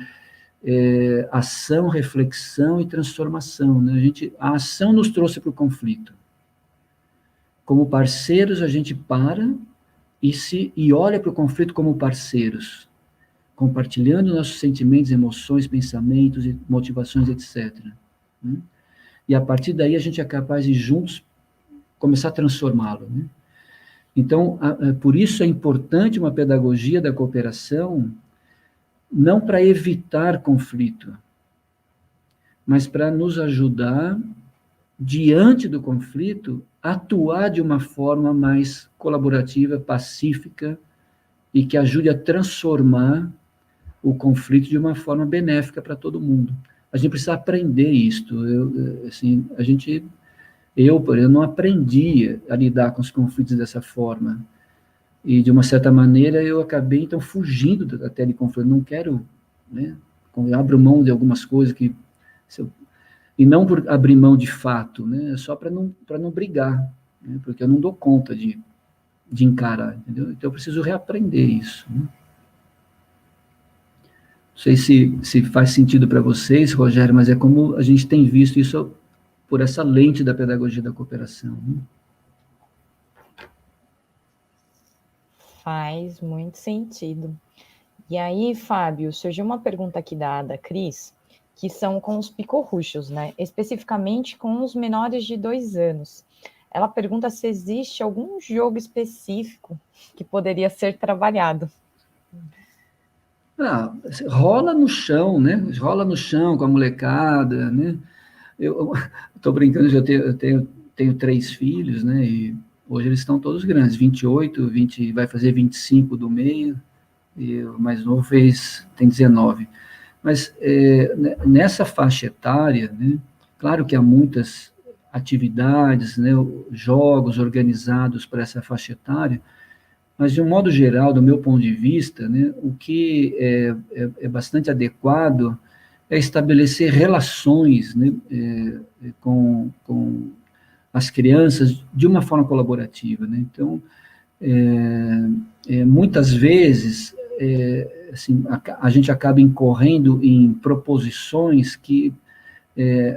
ação, reflexão e transformação, né? A ação nos trouxe para o conflito. Como parceiros, a gente para e olha para o conflito como parceiros, compartilhando nossos sentimentos, emoções, pensamentos, motivações, etc. Né? E a partir daí a gente é capaz de juntos começar a transformá-lo. Né? Então, por isso é importante uma pedagogia da cooperação, não para evitar conflito, mas para nos ajudar, diante do conflito, a atuar de uma forma mais colaborativa, pacífica, e que ajude a transformar o conflito de uma forma benéfica para todo mundo. A gente precisa aprender isto. Eu não aprendi a lidar com os conflitos dessa forma. E, de uma certa maneira, eu acabei, então, fugindo até de conflito. Não quero, né? Eu abro mão de algumas coisas e não por abrir mão de fato, né? Só para não brigar, né? Porque eu não dou conta de encarar, entendeu? Então, eu preciso reaprender isso, né? Não sei se faz sentido para vocês, Rogério, mas é como a gente tem visto isso por essa lente da pedagogia da cooperação. Né? Faz muito sentido. E aí, Fábio, surgiu uma pergunta aqui da Ada Cris, que são com os picorruchos, né? Especificamente com os menores de 2 anos. Ela pergunta se existe algum jogo específico que poderia ser trabalhado. Rola no chão, né? Rola no chão com a molecada, né? Eu estou brincando, eu tenho 3 filhos, né? E hoje eles estão todos grandes, 28, 20, vai fazer 25 do meio, e o mais novo tem 19. Mas nessa faixa etária, né? Claro que há muitas atividades, né? Jogos organizados para essa faixa etária, mas, de um modo geral, do meu ponto de vista, né, o que é bastante adequado é estabelecer relações, né, com as crianças de uma forma colaborativa. Né? Então, muitas vezes, assim, a gente acaba incorrendo em proposições que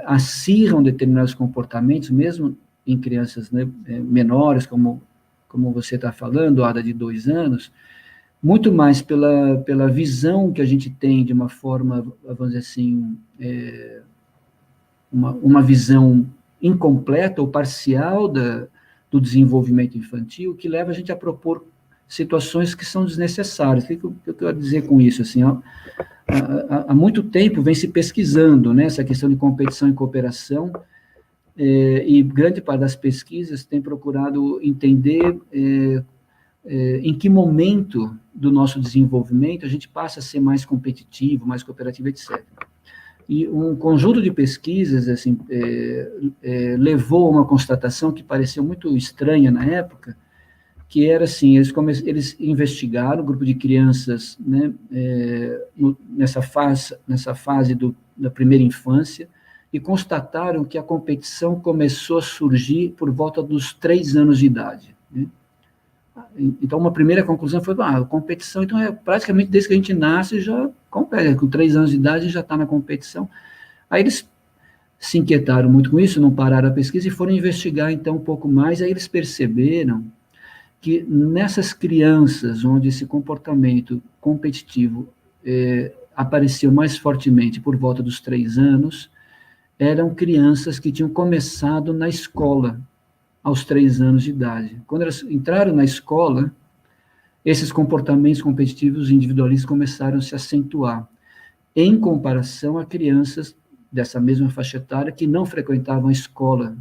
acirram determinados comportamentos, mesmo em crianças, né, menores, como você está falando, Ada, de 2 anos, muito mais pela visão que a gente tem de uma forma, vamos dizer assim, uma visão incompleta ou parcial do desenvolvimento infantil, que leva a gente a propor situações que são desnecessárias. O que eu quero dizer com isso? Assim, há muito tempo vem se pesquisando, né, essa questão de competição e cooperação, e grande parte das pesquisas tem procurado entender em que momento do nosso desenvolvimento a gente passa a ser mais competitivo, mais cooperativo, etc. E um conjunto de pesquisas assim, levou a uma constatação que pareceu muito estranha na época, que era assim, eles investigaram um grupo de crianças, né, nessa fase da primeira infância, e constataram que a competição começou a surgir por volta dos 3 anos de idade. Né? Então, uma primeira conclusão foi, a competição, então, praticamente desde que a gente nasce, já compete, com 3 anos de idade já está na competição. Aí eles se inquietaram muito com isso, não pararam a pesquisa e foram investigar, então, um pouco mais, aí eles perceberam que nessas crianças onde esse comportamento competitivo apareciam mais fortemente por volta dos 3 anos, eram crianças que tinham começado na escola, aos 3 anos de idade. Quando elas entraram na escola, esses comportamentos competitivos individualistas começaram a se acentuar, em comparação a crianças dessa mesma faixa etária que não frequentavam a escola,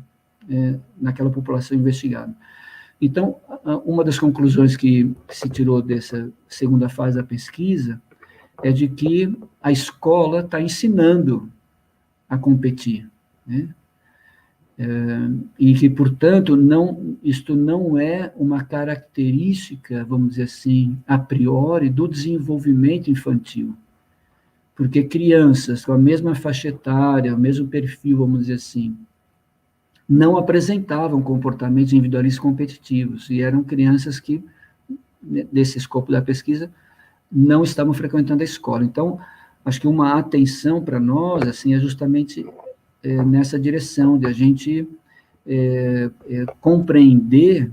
naquela população investigada. Então, uma das conclusões que se tirou dessa segunda fase da pesquisa é de que a escola está ensinando a competir, né? E que, portanto, isto não é uma característica, vamos dizer assim, a priori, do desenvolvimento infantil. Porque crianças com a mesma faixa etária, o mesmo perfil, vamos dizer assim, não apresentavam comportamentos individualistas competitivos, e eram crianças que, nesse escopo da pesquisa, não estavam frequentando a escola. Então, acho que uma atenção para nós, assim, é justamente nessa direção, de a gente compreender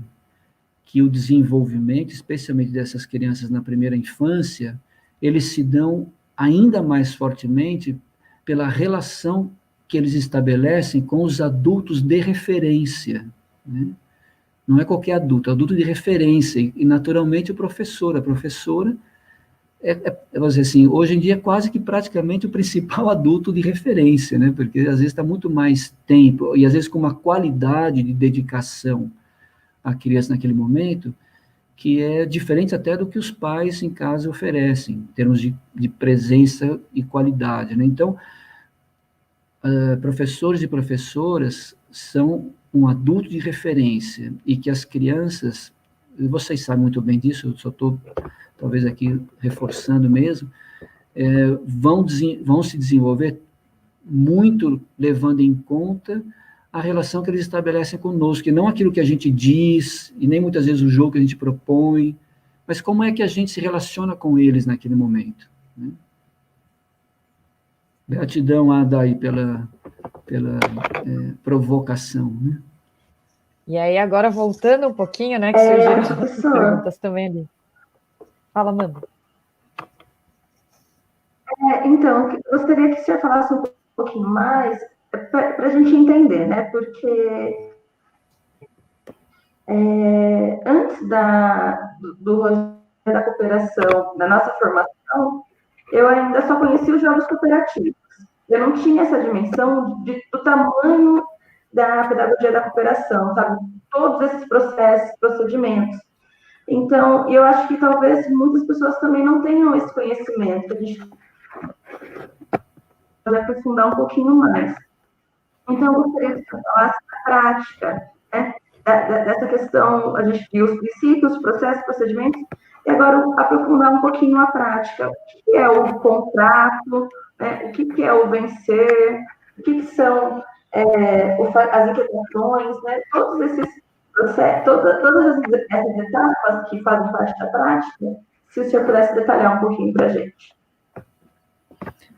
que o desenvolvimento, especialmente dessas crianças na primeira infância, eles se dão ainda mais fortemente pela relação que eles estabelecem com os adultos de referência, né? Não é qualquer adulto, é adulto de referência, e naturalmente a professora vamos dizer assim, hoje em dia é quase que praticamente o principal adulto de referência, né? Porque às vezes está muito mais tempo, e às vezes com uma qualidade de dedicação à criança naquele momento, que é diferente até do que os pais em casa oferecem, em termos de presença e qualidade, né? Então, professores e professoras são um adulto de referência, e que as crianças, vocês sabem muito bem disso, eu só estou, talvez aqui, reforçando mesmo, vão se desenvolver muito levando em conta a relação que eles estabelecem conosco, e não aquilo que a gente diz, e nem muitas vezes o jogo que a gente propõe, mas como é que a gente se relaciona com eles naquele momento, né? Gratidão, Ada, pela provocação, né? E aí, agora voltando um pouquinho, né, que surgiram as perguntas também ali. Fala, Amanda. Então, eu gostaria que o senhor falasse um pouquinho mais, para a gente entender, né? Porque antes do Rogério da cooperação, da nossa formação, eu ainda só conhecia os jogos cooperativos. Eu não tinha essa dimensão do tamanho da pedagogia da cooperação, sabe? Todos esses processos, procedimentos. Então, eu acho que talvez muitas pessoas também não tenham esse conhecimento, a gente pode aprofundar um pouquinho mais. Então, eu gostaria que você falasse da prática, né? Dessa questão, a gente viu os princípios, os processos, procedimentos, e agora aprofundar um pouquinho a prática. O que é o contrato, né? O que é o vencer, o que são as inquietações, né? Todos esses processos, todas essas etapas que fazem parte da prática, se o senhor pudesse detalhar um pouquinho para a gente.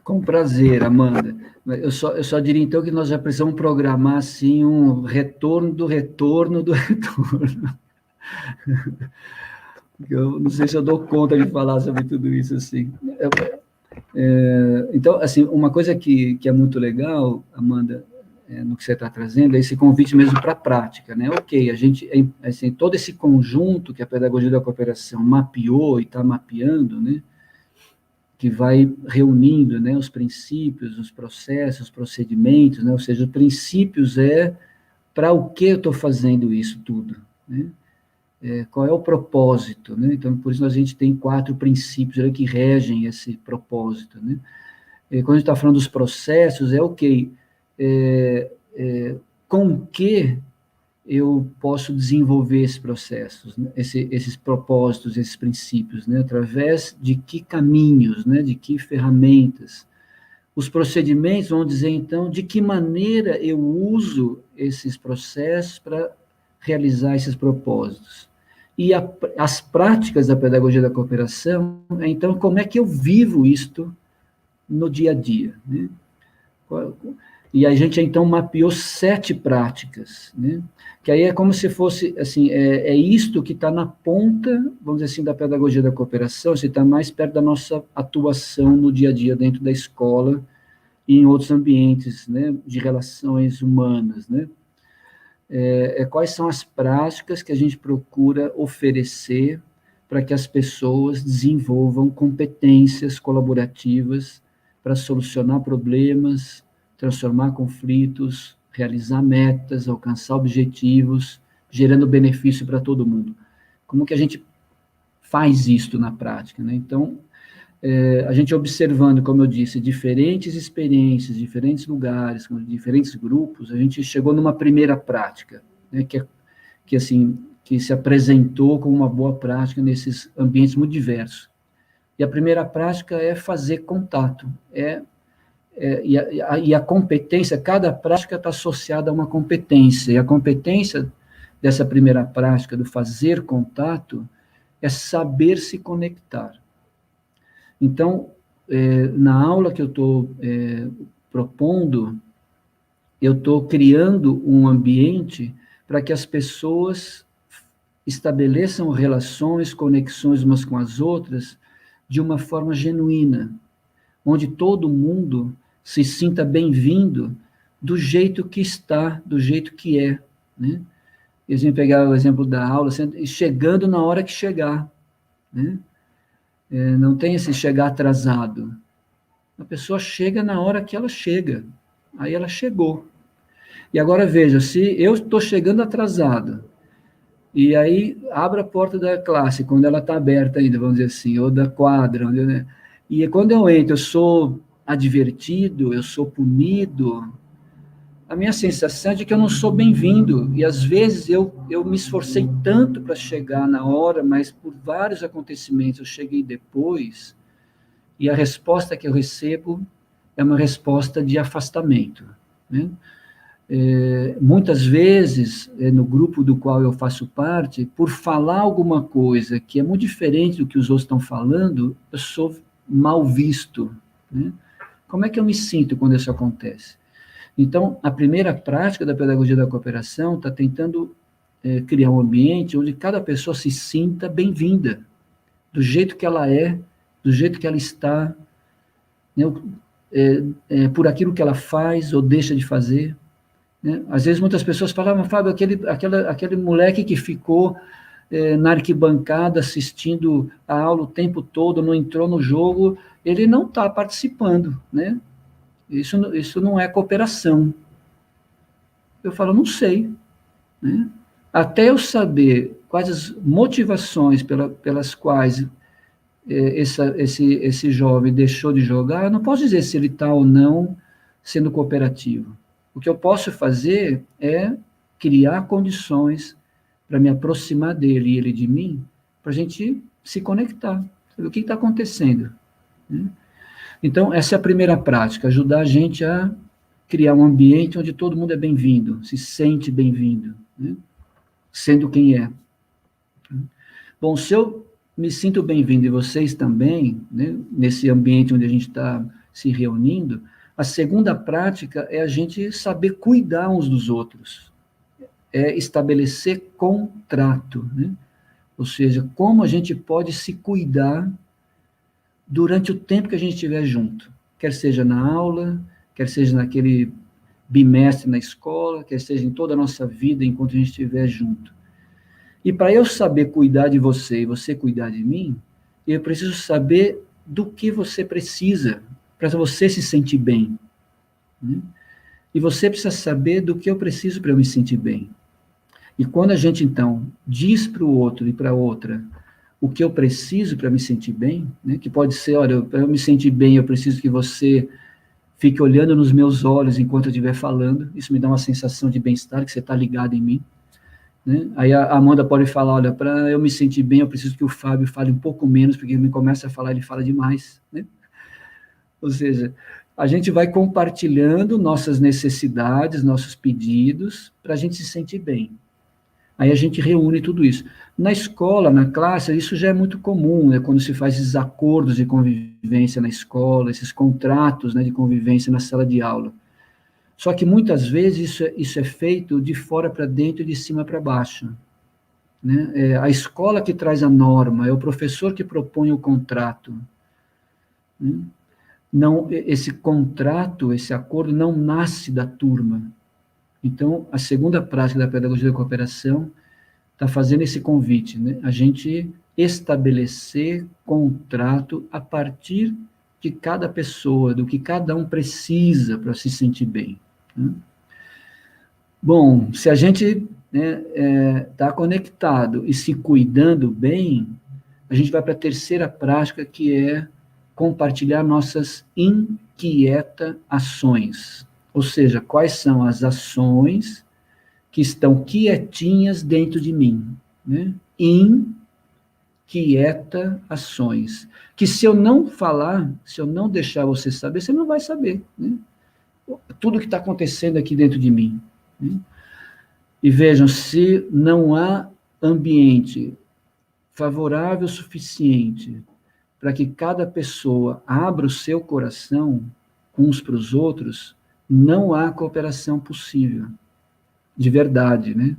Com prazer, Amanda. Eu só diria, então, que nós já precisamos programar, assim, um retorno do retorno do retorno. Eu não sei se eu dou conta de falar sobre tudo isso, assim. Então, assim, uma coisa que é muito legal, Amanda, no que você está trazendo, é esse convite mesmo para a prática, né? Ok, a gente, assim, todo esse conjunto que a pedagogia da cooperação mapeou e está mapeando, né? Que vai reunindo, né, os princípios, os processos, os procedimentos, né? Ou seja, os princípios para o que eu estou fazendo isso tudo, né? Qual é o propósito, né? Então, por isso a gente tem 4 princípios aí que regem esse propósito, né? Quando a gente está falando dos processos, ok, com que eu posso desenvolver esses processos, né? Esses propósitos, esses princípios, né? Através de que caminhos, né? De que ferramentas. Os procedimentos vão dizer, então, de que maneira eu uso esses processos para realizar esses propósitos. E as práticas da pedagogia da cooperação, então, como é que eu vivo isto no dia a dia, né? E a gente, então, mapeou 7 práticas, né? Que aí é como se fosse, assim, isto que está na ponta, vamos dizer assim, da pedagogia da cooperação, você está mais perto da nossa atuação no dia a dia dentro da escola e em outros ambientes, né, de relações humanas, né? Quais são as práticas que a gente procura oferecer para que as pessoas desenvolvam competências colaborativas para solucionar problemas, transformar conflitos, realizar metas, alcançar objetivos, gerando benefício para todo mundo. Como que a gente faz isso na prática, né? Então, a gente observando, como eu disse, diferentes experiências, diferentes lugares, com diferentes grupos, a gente chegou numa primeira prática, né, que se apresentou como uma boa prática nesses ambientes muito diversos. E a primeira prática é fazer contato, e a competência, cada prática está associada a uma competência, e a competência dessa primeira prática, do fazer contato, é saber se conectar. Então, na aula que eu estou propondo, eu estou criando um ambiente para que as pessoas estabeleçam relações, conexões umas com as outras, de uma forma genuína, onde todo mundo se sinta bem-vindo do jeito que está, do jeito que é, né? E a gente pegar o exemplo da aula, chegando na hora que chegar, né? Não tem esse chegar atrasado. A pessoa chega na hora que ela chega, aí ela chegou. E agora veja, se eu estou chegando atrasado, e aí abro a porta da classe, quando ela está aberta ainda, vamos dizer assim, ou da quadra, né? E quando eu entro, eu sou advertido, eu sou punido, a minha sensação é de que eu não sou bem-vindo, e às vezes eu me esforcei tanto para chegar na hora, mas por vários acontecimentos eu cheguei depois, e a resposta que eu recebo é uma resposta de afastamento, né? Muitas vezes, no grupo do qual eu faço parte, por falar alguma coisa que é muito diferente do que os outros estão falando, eu sou mal visto, né? Como é que eu me sinto quando isso acontece? Então, a primeira prática da pedagogia da cooperação está tentando criar um ambiente onde cada pessoa se sinta bem-vinda, do jeito que ela é, do jeito que ela está, né, por aquilo que ela faz ou deixa de fazer, né? Às vezes muitas pessoas falam, Fábio, aquele moleque que ficou na arquibancada assistindo a aula o tempo todo, não entrou no jogo, ele não está participando, né? Isso não é cooperação. Eu falo, não sei, né? Até eu saber quais as motivações pelas quais esse jovem deixou de jogar, eu não posso dizer se ele está ou não sendo cooperativo. O que eu posso fazer é criar condições para me aproximar dele e ele de mim, para a gente se conectar, saber o que está acontecendo, né? Então, essa é a primeira prática, ajudar a gente a criar um ambiente onde todo mundo é bem-vindo, se sente bem-vindo, né? Sendo quem é. Bom, se eu me sinto bem-vindo e vocês também, né, nesse ambiente onde a gente está se reunindo, a segunda prática é a gente saber cuidar uns dos outros, é estabelecer contrato, né? Ou seja, como a gente pode se cuidar durante o tempo que a gente estiver junto, quer seja na aula, quer seja naquele bimestre na escola, quer seja em toda a nossa vida enquanto a gente estiver junto. E para eu saber cuidar de você e você cuidar de mim, eu preciso saber do que você precisa para você se sentir bem, né? E você precisa saber do que eu preciso para eu me sentir bem. E quando a gente, então, diz para o outro e para a outra o que eu preciso para me sentir bem, né, que pode ser, olha, para eu me sentir bem, eu preciso que você fique olhando nos meus olhos enquanto eu estiver falando, isso me dá uma sensação de bem-estar, que você está ligado em mim, né? Aí a Amanda pode falar, olha, para eu me sentir bem, eu preciso que o Fábio fale um pouco menos, porque ele começa a falar, ele fala demais, né? Ou seja, a gente vai compartilhando nossas necessidades, nossos pedidos, para a gente se sentir bem. Aí a gente reúne tudo isso. Na escola, na classe, isso já é muito comum, né, quando se faz esses acordos de convivência na escola, esses contratos, né, de convivência na sala de aula. Só que muitas vezes isso é feito de fora para dentro e de cima para baixo. Né? É a escola que traz a norma, é o professor que propõe o contrato. Né? Não, esse contrato, esse acordo não nasce da turma. Então, a segunda prática da pedagogia da cooperação está fazendo esse convite, né? A gente estabelecer contrato a partir de cada pessoa, do que cada um precisa para se sentir bem. Né? Bom, se a gente está conectado e se cuidando bem, a gente vai para a terceira prática, que é compartilhar nossas inquieta ações. Ou seja, quais são as ações que estão quietinhas dentro de mim, né? Inquieta ações. Que se eu não falar, se eu não deixar você saber, você não vai saber, né? Tudo que está acontecendo aqui dentro de mim. Né? E vejam, se não há ambiente favorável o suficiente para que cada pessoa abra o seu coração uns para os outros, não há cooperação possível, de verdade, né?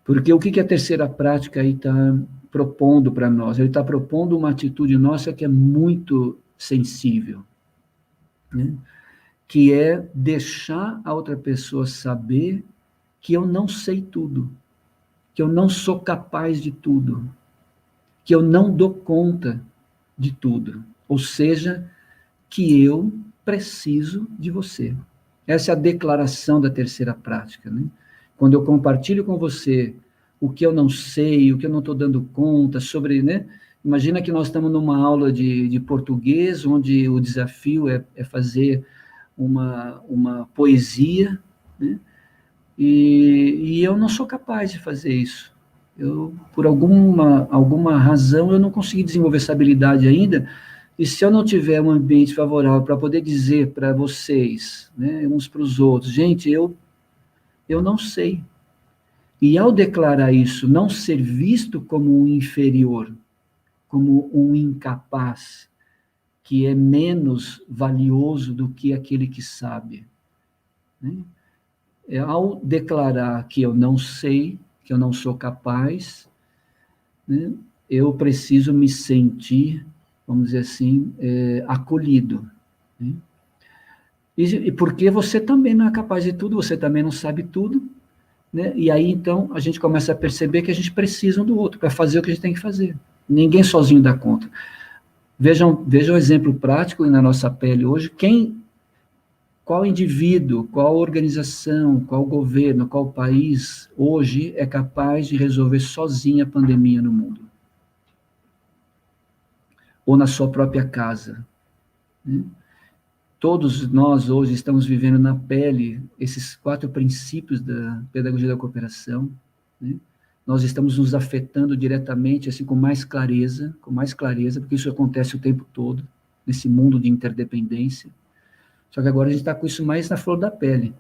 Porque o que a terceira prática aí está propondo para nós? Ele está propondo uma atitude nossa que é muito sensível, né? Que é deixar a outra pessoa saber que eu não sei tudo, que eu não sou capaz de tudo, que eu não dou conta de tudo, ou seja, que eu preciso de você. Essa é a declaração da terceira prática, né? Quando eu compartilho com você o que eu não sei, o que eu não estou dando conta sobre, né? Imagina que nós estamos numa aula de português, onde o desafio é fazer uma poesia, né? E eu não sou capaz de fazer isso. Por alguma razão, eu não consegui desenvolver essa habilidade ainda, e se eu não tiver um ambiente favorável para poder dizer para vocês, né, uns para os outros, gente, eu não sei. E ao declarar isso, não ser visto como um inferior, como um incapaz, que é menos valioso do que aquele que sabe. Né? Ao declarar que eu não sei, que eu não sou capaz, né, eu preciso me sentir, vamos dizer assim, acolhido. Né? E porque você também não é capaz de tudo, você também não sabe tudo, né? E aí, então, a gente começa a perceber que a gente precisa um do outro para fazer o que a gente tem que fazer. Ninguém sozinho dá conta. Vejam o exemplo prático na nossa pele hoje. Qual indivíduo, qual organização, qual governo, qual país hoje é capaz de resolver sozinho a pandemia no mundo? Ou na sua própria casa? Né? Todos nós hoje estamos vivendo na pele esses 4 princípios da pedagogia da cooperação. Né? Nós estamos nos afetando diretamente, assim, com mais clareza, porque isso acontece o tempo todo, nesse mundo de interdependência. Só que agora a gente está com isso mais na flor da pele.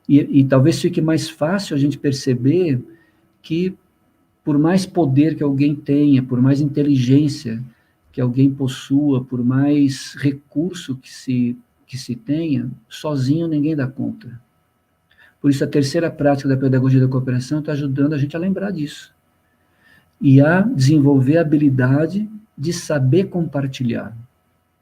E talvez fique mais fácil a gente perceber que, por mais poder que alguém tenha, por mais inteligência que alguém possua, por mais recurso que se tenha, sozinho ninguém dá conta. Por isso a terceira prática da pedagogia da cooperação está ajudando a gente a lembrar disso. E a desenvolver a habilidade de saber compartilhar.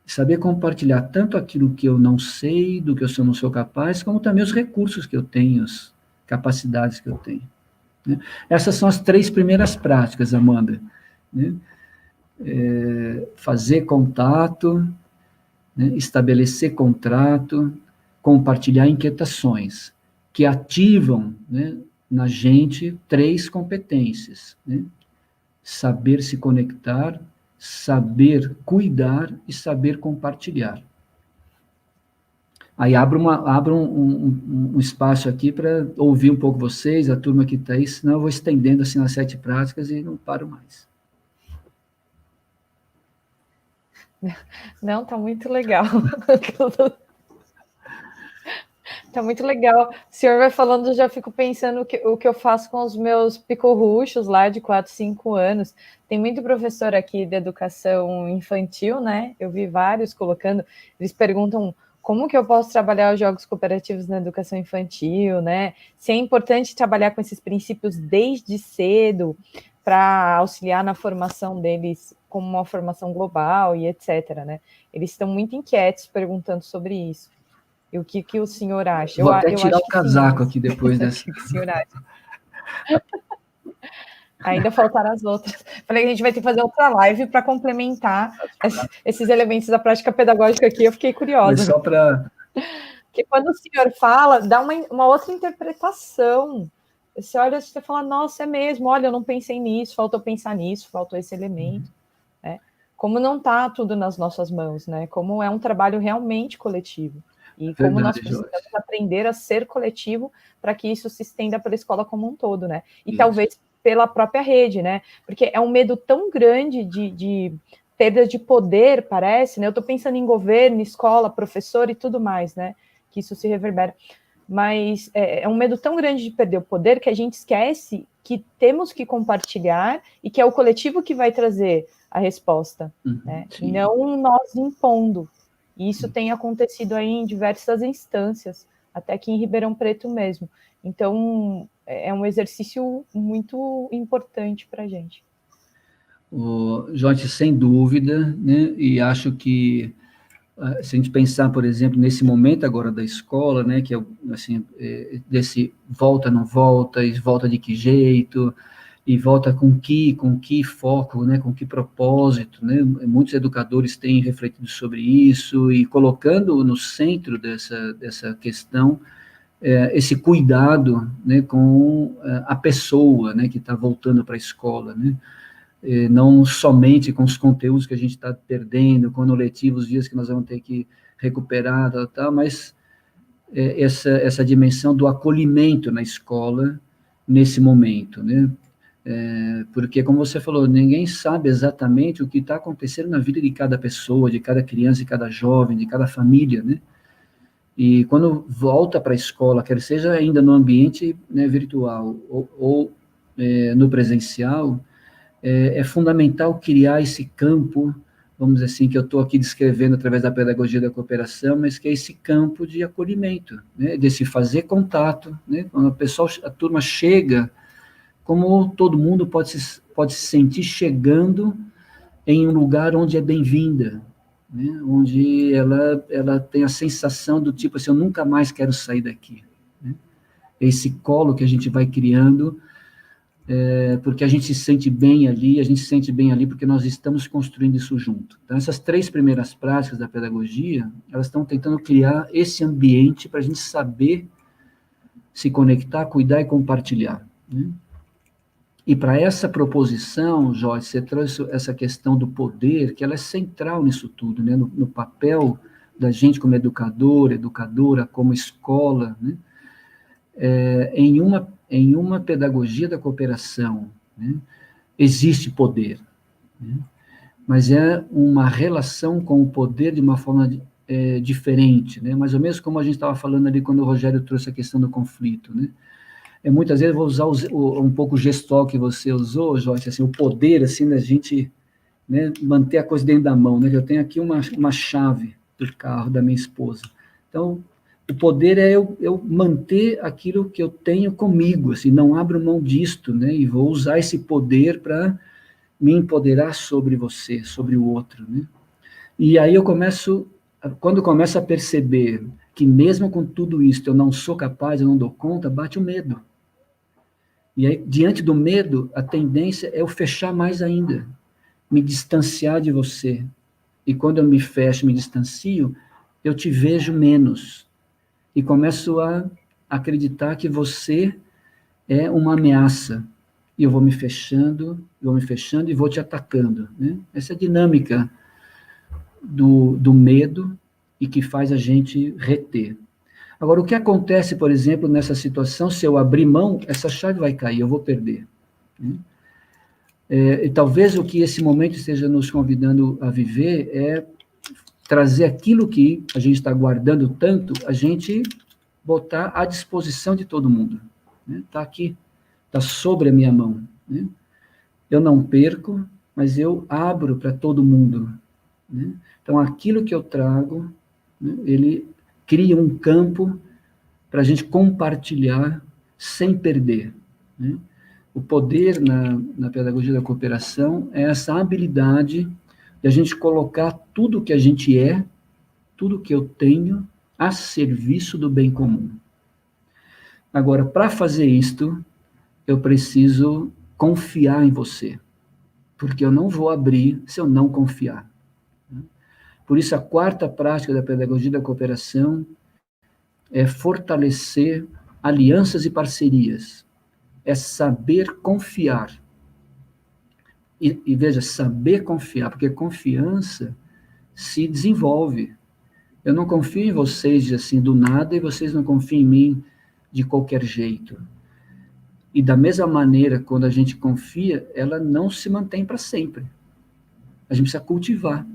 Saber compartilhar tanto aquilo que eu não sei, do que eu não sou capaz, como também os recursos que eu tenho, as capacidades que eu tenho. Né? Essas são as 3 primeiras práticas, Amanda. Né? Fazer contato, né? Estabelecer contrato, compartilhar inquietações, que ativam, né, na gente 3 competências. Né? Saber se conectar, saber cuidar e saber compartilhar. Aí abro um espaço aqui para ouvir um pouco vocês, a turma que está aí, senão eu vou estendendo assim nas 7 práticas e não paro mais. Não, tá muito legal. Tá muito legal. O senhor vai falando, eu já fico pensando o que eu faço com os meus picorruchos lá de 4, 5 anos. Tem muito professor aqui de educação infantil, né? Eu vi vários colocando, eles perguntam como que eu posso trabalhar os jogos cooperativos na educação infantil, né? Se é importante trabalhar com esses princípios desde cedo para auxiliar na formação deles como uma formação global e etc, né? Eles estão muito inquietos perguntando sobre isso. E o que o senhor acha? Vou até tirar acho o casaco sim, aqui depois dessa. O que o senhor acha? Ainda faltaram as outras. Falei que a gente vai ter que fazer outra live para complementar esses elementos da prática pedagógica aqui. Eu fiquei curiosa. Mas só para... Porque quando o senhor fala, dá uma outra interpretação. Você olha e você fala, nossa, é mesmo, olha, eu não pensei nisso, faltou pensar nisso, faltou esse elemento. Né? Como não está tudo nas nossas mãos, né? Como é um trabalho realmente coletivo. E como nós precisamos aprender a ser coletivo para que isso se estenda pela escola como um todo, né? E talvez pela própria rede, né? Porque é um medo tão grande de perda de poder, parece, né? Eu estou pensando em governo, escola, professor e tudo mais, né? Que isso se reverbera. Mas é um medo tão grande de perder o poder que a gente esquece que temos que compartilhar e que é o coletivo que vai trazer a resposta, né? Não nós impondo. E isso tem acontecido aí em diversas instâncias, até aqui em Ribeirão Preto mesmo. Então, é um exercício muito importante para a gente. Jorge, sem dúvida, né? E acho que, se a gente pensar, por exemplo, nesse momento agora da escola, né, que é, assim, desse volta, não volta, e volta de que jeito, e volta com que foco, né, com que propósito, né? Muitos educadores têm refletido sobre isso e colocando no centro dessa questão esse cuidado, né, com a pessoa, né, que está voltando para a escola, né? Não somente com os conteúdos que a gente está perdendo, com o letivo, os dias que nós vamos ter que recuperar, mas essa dimensão do acolhimento na escola nesse momento, né? Porque, como você falou, ninguém sabe exatamente o que está acontecendo na vida de cada pessoa, de cada criança, de cada jovem, de cada família, né? E quando volta para a escola, quer seja ainda no ambiente, né, virtual ou no presencial, é fundamental criar esse campo, vamos dizer assim, que eu estou aqui descrevendo através da pedagogia da cooperação, mas que é esse campo de acolhimento, né, de se fazer contato, né, quando a turma chega, como todo mundo pode se sentir chegando em um lugar onde é bem-vinda, né, onde ela tem a sensação do tipo assim, eu nunca mais quero sair daqui, né, esse colo que a gente vai criando, porque a gente se sente bem ali porque nós estamos construindo isso junto. Então, essas 3 primeiras práticas da pedagogia, elas estão tentando criar esse ambiente para a gente saber se conectar, cuidar e compartilhar, né? E para essa proposição, Jorge, você trouxe essa questão do poder, que ela é central nisso tudo, né? No papel da gente como educador, educadora, como escola, né? Em uma pedagogia da cooperação, né, existe poder, né, mas é uma relação com o poder de uma forma diferente, né, mais ou menos como a gente estava falando ali quando o Rogério trouxe a questão do conflito, né. Muitas vezes eu vou usar um pouco o gestual que você usou, Jorge, assim, o poder, assim, da gente, né, manter a coisa dentro da mão, né, eu tenho aqui uma chave do carro da minha esposa, então, o poder é eu manter aquilo que eu tenho comigo, assim, não abro mão disto, né, e vou usar esse poder para me empoderar sobre você, sobre o outro, né. E aí quando eu começo a perceber que mesmo com tudo isso eu não sou capaz, eu não dou conta, bate o medo. E aí, diante do medo, a tendência é eu fechar mais ainda, me distanciar de você. E quando eu me fecho, me distancio, eu te vejo menos. E começo a acreditar que você é uma ameaça. E eu vou me fechando e vou te atacando, né? Essa é a dinâmica do medo e que faz a gente reter. Agora, o que acontece, por exemplo, nessa situação, se eu abrir mão, essa chave vai cair, eu vou perder, né? E talvez o que esse momento esteja nos convidando a viver é trazer aquilo que a gente está guardando tanto, a gente botar à disposição de todo mundo. Está aqui, está sobre a minha mão, né? Eu não perco, mas eu abro para todo mundo, né? Então, aquilo que eu trago, né? Ele cria um campo para a gente compartilhar sem perder, né? O poder na pedagogia da cooperação é essa habilidade de a gente colocar tudo que a gente é, tudo que eu tenho, a serviço do bem comum. Agora, para fazer isto, eu preciso confiar em você, porque eu não vou abrir se eu não confiar. Por isso, a quarta prática da pedagogia da cooperação é fortalecer alianças e parcerias, é saber confiar. E veja, saber confiar, porque confiança se desenvolve. Eu não confio em vocês assim do nada e vocês não confiam em mim de qualquer jeito. E da mesma maneira, quando a gente confia, ela não se mantém para sempre. A gente precisa cultivar.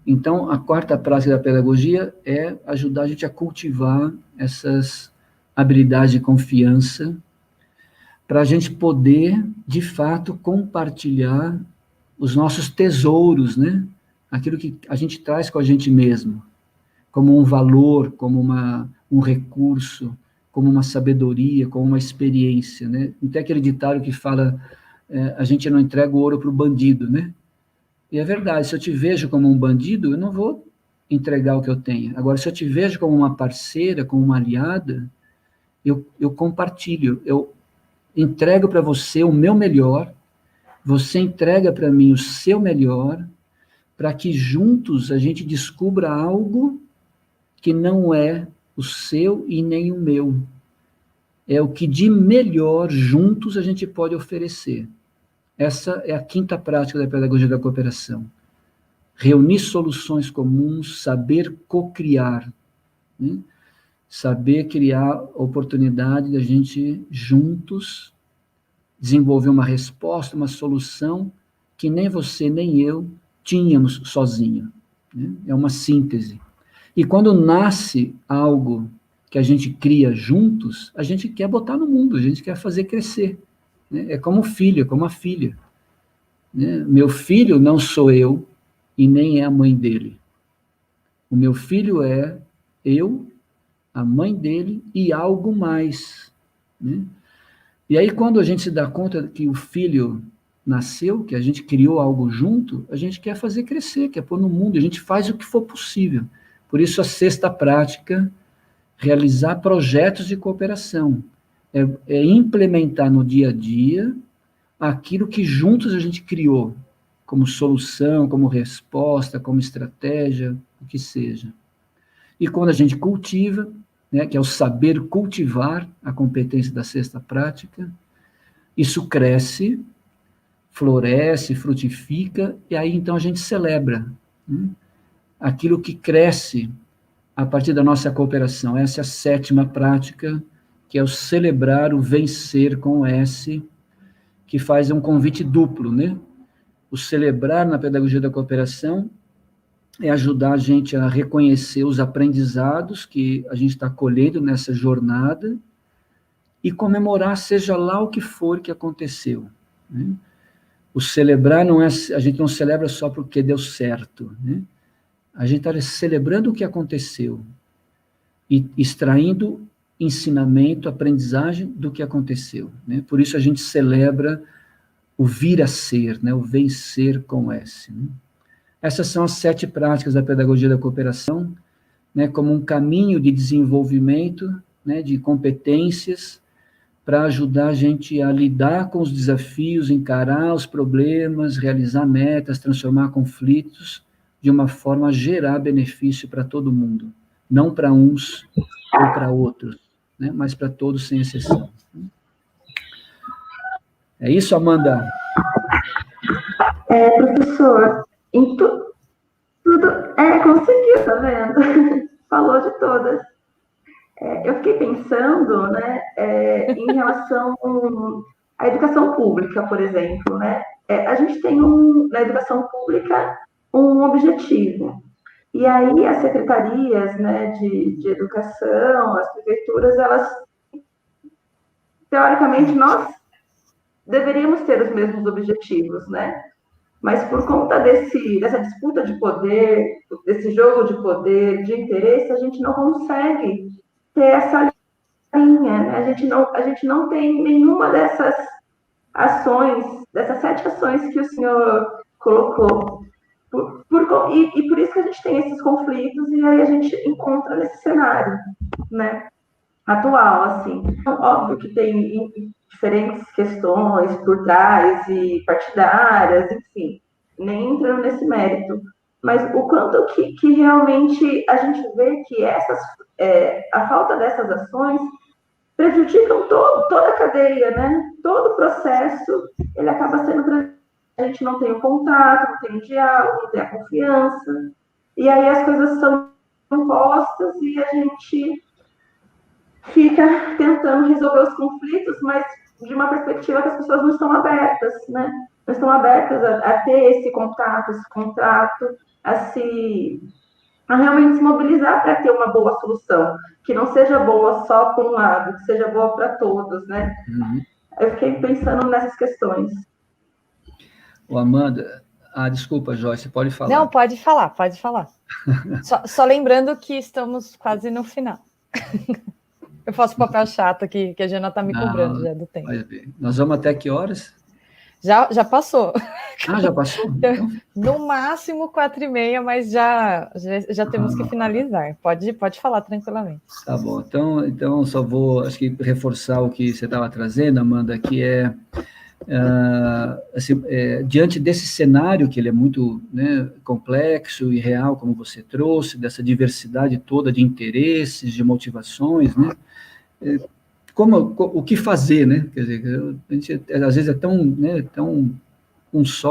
Então, a quarta prática da pedagogia é ajudar a gente a cultivar essas habilidades de confiança para a gente poder, de fato, compartilhar os nossos tesouros, né? Aquilo que a gente traz com a gente mesmo, como um valor, como um recurso, como uma sabedoria, como uma experiência, né? Não tem aquele ditado que fala, a gente não entrega o ouro para o bandido, né? E é verdade, se eu te vejo como um bandido, eu não vou entregar o que eu tenho. Agora, se eu te vejo como uma parceira, como uma aliada, eu compartilho, eu entrego para você o meu melhor, você entrega para mim o seu melhor, para que juntos a gente descubra algo que não é o seu e nem o meu. É o que de melhor juntos a gente pode oferecer. Essa é a quinta prática da pedagogia da cooperação. Reunir soluções comuns, saber co-criar, né? Saber criar oportunidade da gente juntos desenvolver uma resposta, uma solução que nem você nem eu tínhamos sozinho, né? É uma síntese. E quando nasce algo que a gente cria juntos, a gente quer botar no mundo, a gente quer fazer crescer, né? É como o filho, é como a filha, né? Meu filho não sou eu e nem é a mãe dele. O meu filho é eu, a mãe dele e algo mais, né? E aí, quando a gente se dá conta que o filho nasceu, que a gente criou algo junto, a gente quer fazer crescer, quer pôr no mundo, a gente faz o que for possível. Por isso, a sexta prática, realizar projetos de cooperação, é implementar no dia a dia aquilo que juntos a gente criou, como solução, como resposta, como estratégia, o que seja. E quando a gente cultiva, né, que é o saber cultivar a competência da sexta prática, isso cresce, floresce, frutifica, e aí então a gente celebra, né, aquilo que cresce a partir da nossa cooperação. Essa é a sétima prática, que é o celebrar o vencer com S, que faz um convite duplo, né? O celebrar na pedagogia da cooperação é ajudar a gente a reconhecer os aprendizados que a gente está colhendo nessa jornada e comemorar, seja lá o que for que aconteceu, né? O celebrar não é, a gente não celebra só porque deu certo, né? A gente está celebrando o que aconteceu e extraindo ensinamento, aprendizagem do que aconteceu, né? Por isso a gente celebra o vir a ser, né? O vencer com S, né? Essas são as 7 práticas da pedagogia da cooperação, né, como um caminho de desenvolvimento, né, de competências, para ajudar a gente a lidar com os desafios, encarar os problemas, realizar metas, transformar conflitos, de uma forma a gerar benefício para todo mundo. Não para uns ou para outros, né, mas para todos sem exceção. É isso, Amanda? Professor, em tudo, conseguiu, tá vendo? Falou de todas. Eu fiquei pensando, né, em relação à educação pública, por exemplo, né? A gente tem na educação pública um objetivo. E aí as secretarias, né, de educação, as prefeituras, elas, teoricamente, nós deveríamos ter os mesmos objetivos, né? mas por conta dessa disputa de poder, desse jogo de poder, de interesse, a gente não consegue ter essa linha, né? A gente não tem nenhuma dessas ações, dessas 7 ações que o senhor colocou. E por isso que a gente tem esses conflitos, e aí a gente encontra nesse cenário, né, atual, assim. Então, óbvio que tem diferentes questões por trás, e partidárias, enfim, nem entrando nesse mérito, mas o quanto que realmente a gente vê que a falta dessas ações prejudicam toda a cadeia, né? Todo o processo, ele acaba sendo... A gente não tem o contato, não tem o diálogo, não tem a confiança, e aí as coisas são impostas e a gente fica tentando resolver os conflitos, mas de uma perspectiva que as pessoas não estão abertas, né? Não estão abertas a ter esse contato, esse contrato, a realmente se mobilizar para ter uma boa solução, que não seja boa só para um lado, que seja boa para todos, né? Uhum. Eu fiquei pensando nessas questões. Ô, Amanda, desculpa, Joyce, pode falar. Não, pode falar, pode falar. Só lembrando que estamos quase no final. Eu faço papel chato aqui, que a Jana está me cobrando já do tempo. Nós vamos até que horas? Já passou. Já passou? Então... No máximo 4h30, mas já temos que finalizar. Pode falar tranquilamente. Tá bom. Então só vou, acho que, reforçar o que você estava trazendo, Amanda, que diante desse cenário, que ele é muito, né, complexo e real, como você trouxe, dessa diversidade toda de interesses, de motivações, né, o que fazer, né, quer dizer, a gente às vezes é tão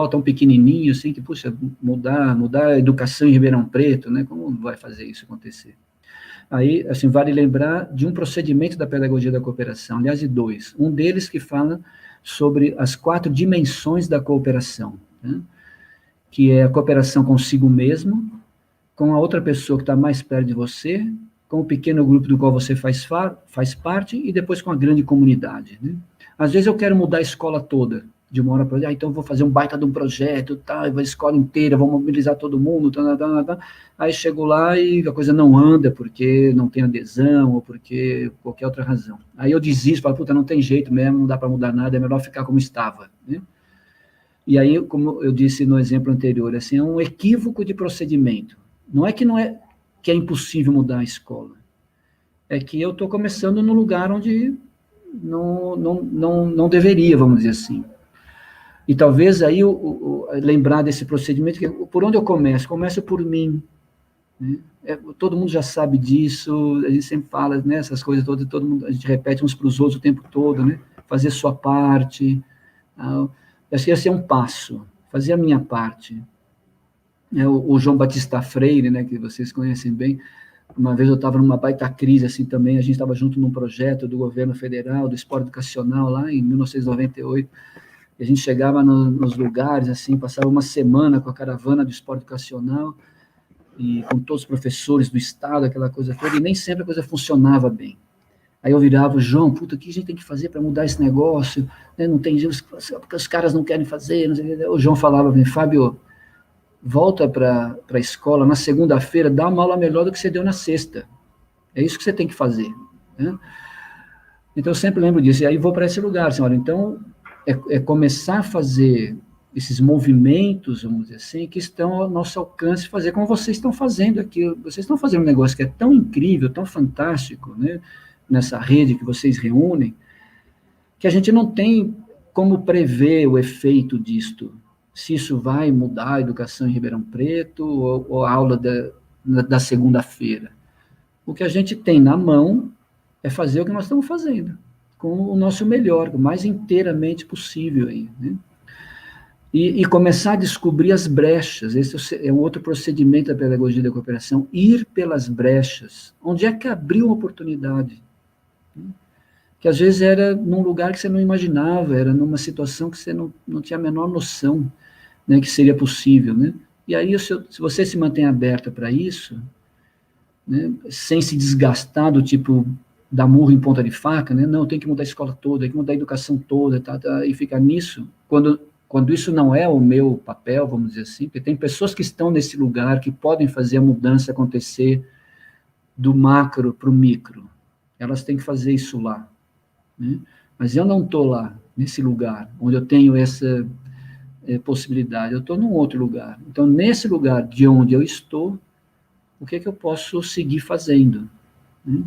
tão pequenininho, assim, que, puxa, mudar a educação em Ribeirão Preto, né, como vai fazer isso acontecer? Aí, assim, vale lembrar de um procedimento da pedagogia da cooperação, aliás, de 2, um deles que fala sobre as 4 dimensões da cooperação, né? Que é a cooperação consigo mesmo, com a outra pessoa que está mais perto de você, com o pequeno grupo do qual você faz parte, e depois com a grande comunidade, né? Às vezes eu quero mudar a escola toda, de uma hora para outra, então eu vou fazer um baita de um projeto, eu vou a escola inteira, vou mobilizar todo mundo, aí chego lá e a coisa não anda, porque não tem adesão, ou porque qualquer outra razão. Aí eu desisto, falo, puta, não tem jeito mesmo, não dá para mudar nada, é melhor ficar como estava, né? E aí, como eu disse no exemplo anterior, assim, é um equívoco de procedimento. Não é que é impossível mudar a escola, é que eu estou começando no lugar onde não deveria, vamos dizer assim. E talvez aí lembrar desse procedimento, que por onde eu começo? Começo por mim, né? Todo mundo já sabe disso, a gente sempre fala, né, essas coisas todas, todo mundo, a gente repete uns para os outros o tempo todo, né? Fazer sua parte, acho que esse é um passo, fazer a minha parte. O João Batista Freire, né, que vocês conhecem bem, uma vez eu estava numa baita crise, assim, também, a gente estava junto num projeto do governo federal, do esporte educacional, lá em 1998, e a gente chegava nos lugares, assim, passava uma semana com a caravana do esporte educacional, e com todos os professores do estado, aquela coisa toda, e nem sempre a coisa funcionava bem. Aí eu virava, João, puta, o que a gente tem que fazer para mudar esse negócio? Não tem jeito, porque os caras não querem fazer, não sei. O João falava para mim, Fábio, volta para a escola na segunda-feira, dá uma aula melhor do que você deu na sexta. É isso que você tem que fazer, né? Então eu sempre lembro disso, e aí vou para esse lugar, senhora. Então, é começar a fazer esses movimentos, vamos dizer assim, que estão ao nosso alcance, fazer como vocês estão fazendo aqui. Vocês estão fazendo um negócio que é tão incrível, tão fantástico, né, nessa rede que vocês reúnem, que a gente não tem como prever o efeito disto, se isso vai mudar a educação em Ribeirão Preto ou a aula da segunda-feira. O que a gente tem na mão é fazer o que nós estamos fazendo, com o nosso melhor, o mais inteiramente possível aí, né? E começar a descobrir as brechas. Esse é um outro procedimento da pedagogia da cooperação, ir pelas brechas. Onde é que abriu uma oportunidade? Que às vezes era num lugar que você não imaginava, era numa situação que você não tinha a menor noção, né, que seria possível, né? E aí, se você se mantém aberta para isso, né, sem se desgastar do tipo da murro em ponta de faca, né? Não, tem que mudar a escola toda, tem que mudar a educação toda, e ficar nisso, quando quando isso não é o meu papel, vamos dizer assim, porque tem pessoas que estão nesse lugar, que podem fazer a mudança acontecer do macro para o micro. Elas têm que fazer isso lá, né? Mas eu não estou lá, nesse lugar, onde eu tenho essa possibilidade, eu estou num outro lugar. Então, nesse lugar de onde eu estou, o que é que eu posso seguir fazendo, né?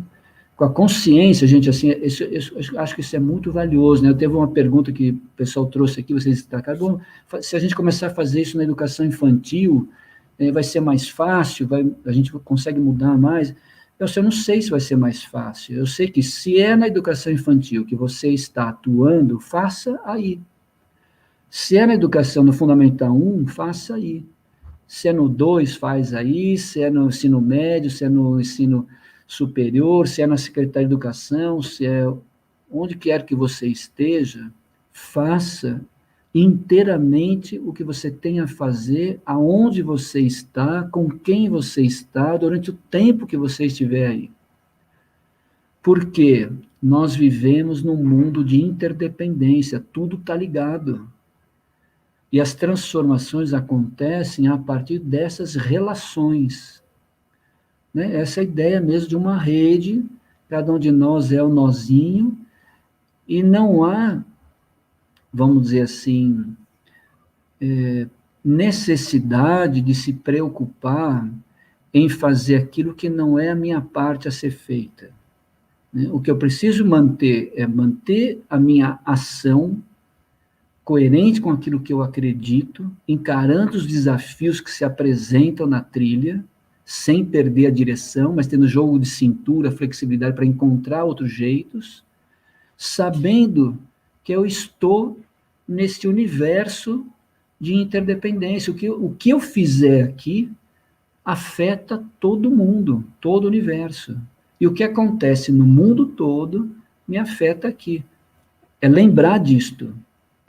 Com a consciência, gente, assim, eu acho que isso é muito valioso, né? Eu teve uma pergunta que o pessoal trouxe aqui, vocês destacaram, se a gente começar a fazer isso na educação infantil, vai ser mais fácil, a gente consegue mudar mais. Eu não sei se vai ser mais fácil, eu sei que se é na educação infantil que você está atuando, faça aí. Se é na educação no Fundamental 1, faça aí. Se é no 2, faz aí, se é no ensino médio, se é no ensino superior, se é na Secretaria de Educação, se é onde quer que você esteja, faça inteiramente o que você tem a fazer, aonde você está, com quem você está, durante o tempo que você estiver aí. Porque nós vivemos num mundo de interdependência, tudo está ligado. E as transformações acontecem a partir dessas relações, né? Essa ideia mesmo de uma rede, cada um de nós é o nozinho, e não há, vamos dizer assim, necessidade de se preocupar em fazer aquilo que não é a minha parte a ser feita, né? O que eu preciso manter é manter a minha ação coerente com aquilo que eu acredito, encarando os desafios que se apresentam na trilha, sem perder a direção, mas tendo jogo de cintura, flexibilidade para encontrar outros jeitos, sabendo que eu estou nesse universo de interdependência. O que eu fizer aqui afeta todo mundo, todo o universo. E o que acontece no mundo todo me afeta aqui. É lembrar disto.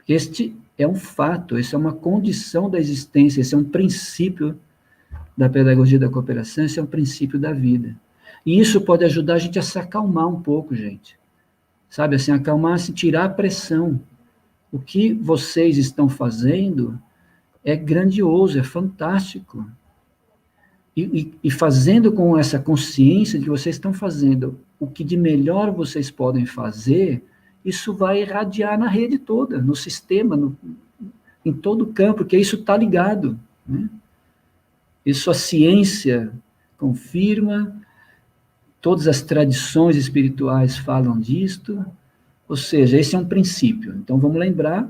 Este é um fato, essa é uma condição da existência, esse é um princípio da pedagogia da cooperação, esse é um princípio da vida. E isso pode ajudar a gente a se acalmar um pouco, gente. Sabe, assim, acalmar-se, tirar a pressão. O que vocês estão fazendo é grandioso, é fantástico. E fazendo com essa consciência de que vocês estão fazendo o que de melhor vocês podem fazer, isso vai irradiar na rede toda, no sistema, em todo o campo, porque isso está ligado, né? Isso a ciência confirma, todas as tradições espirituais falam disto, ou seja, esse é um princípio. Então vamos lembrar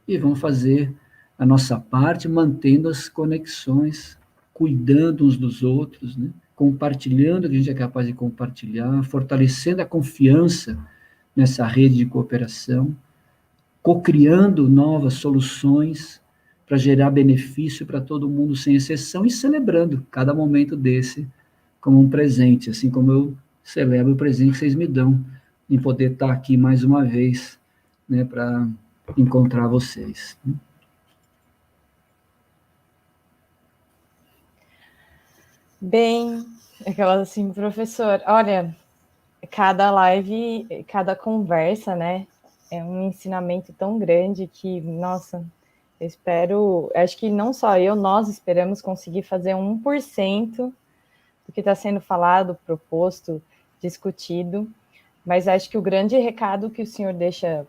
e vamos fazer a nossa parte, mantendo as conexões, cuidando uns dos outros, né? Compartilhando o que a gente é capaz de compartilhar, fortalecendo a confiança nessa rede de cooperação, cocriando novas soluções para gerar benefício para todo mundo sem exceção e celebrando cada momento desse como um presente, assim como eu celebro o presente que vocês me dão em poder estar aqui mais uma vez, né, para encontrar vocês. Bem, aquela assim, professor, olha, cada live, cada conversa, né, é um ensinamento tão grande que, nossa, eu espero, acho que não só eu, nós esperamos conseguir fazer 1% do que está sendo falado, proposto, discutido, mas acho que o grande recado que o senhor deixa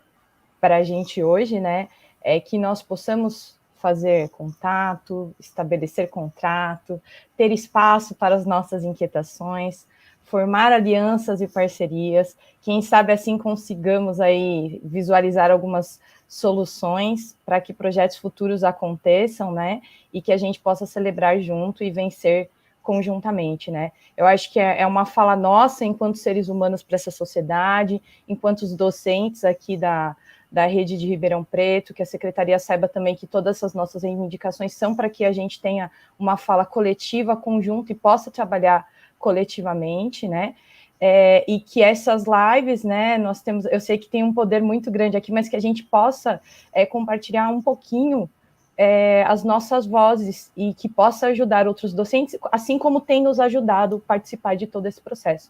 para a gente hoje, né, é que nós possamos fazer contato, estabelecer contrato, ter espaço para as nossas inquietações, formar alianças e parcerias, quem sabe assim consigamos aí visualizar algumas soluções para que projetos futuros aconteçam, né, e que a gente possa celebrar junto e vencer conjuntamente, né? Eu acho que é uma fala nossa enquanto seres humanos para essa sociedade, enquanto os docentes aqui da rede de Ribeirão Preto, que a Secretaria saiba também que todas essas nossas reivindicações são para que a gente tenha uma fala coletiva, conjunta e possa trabalhar coletivamente, né? E que essas lives, né, nós temos, eu sei que tem um poder muito grande aqui, mas que a gente possa compartilhar um pouquinho as nossas vozes e que possa ajudar outros docentes, assim como tem nos ajudado a participar de todo esse processo.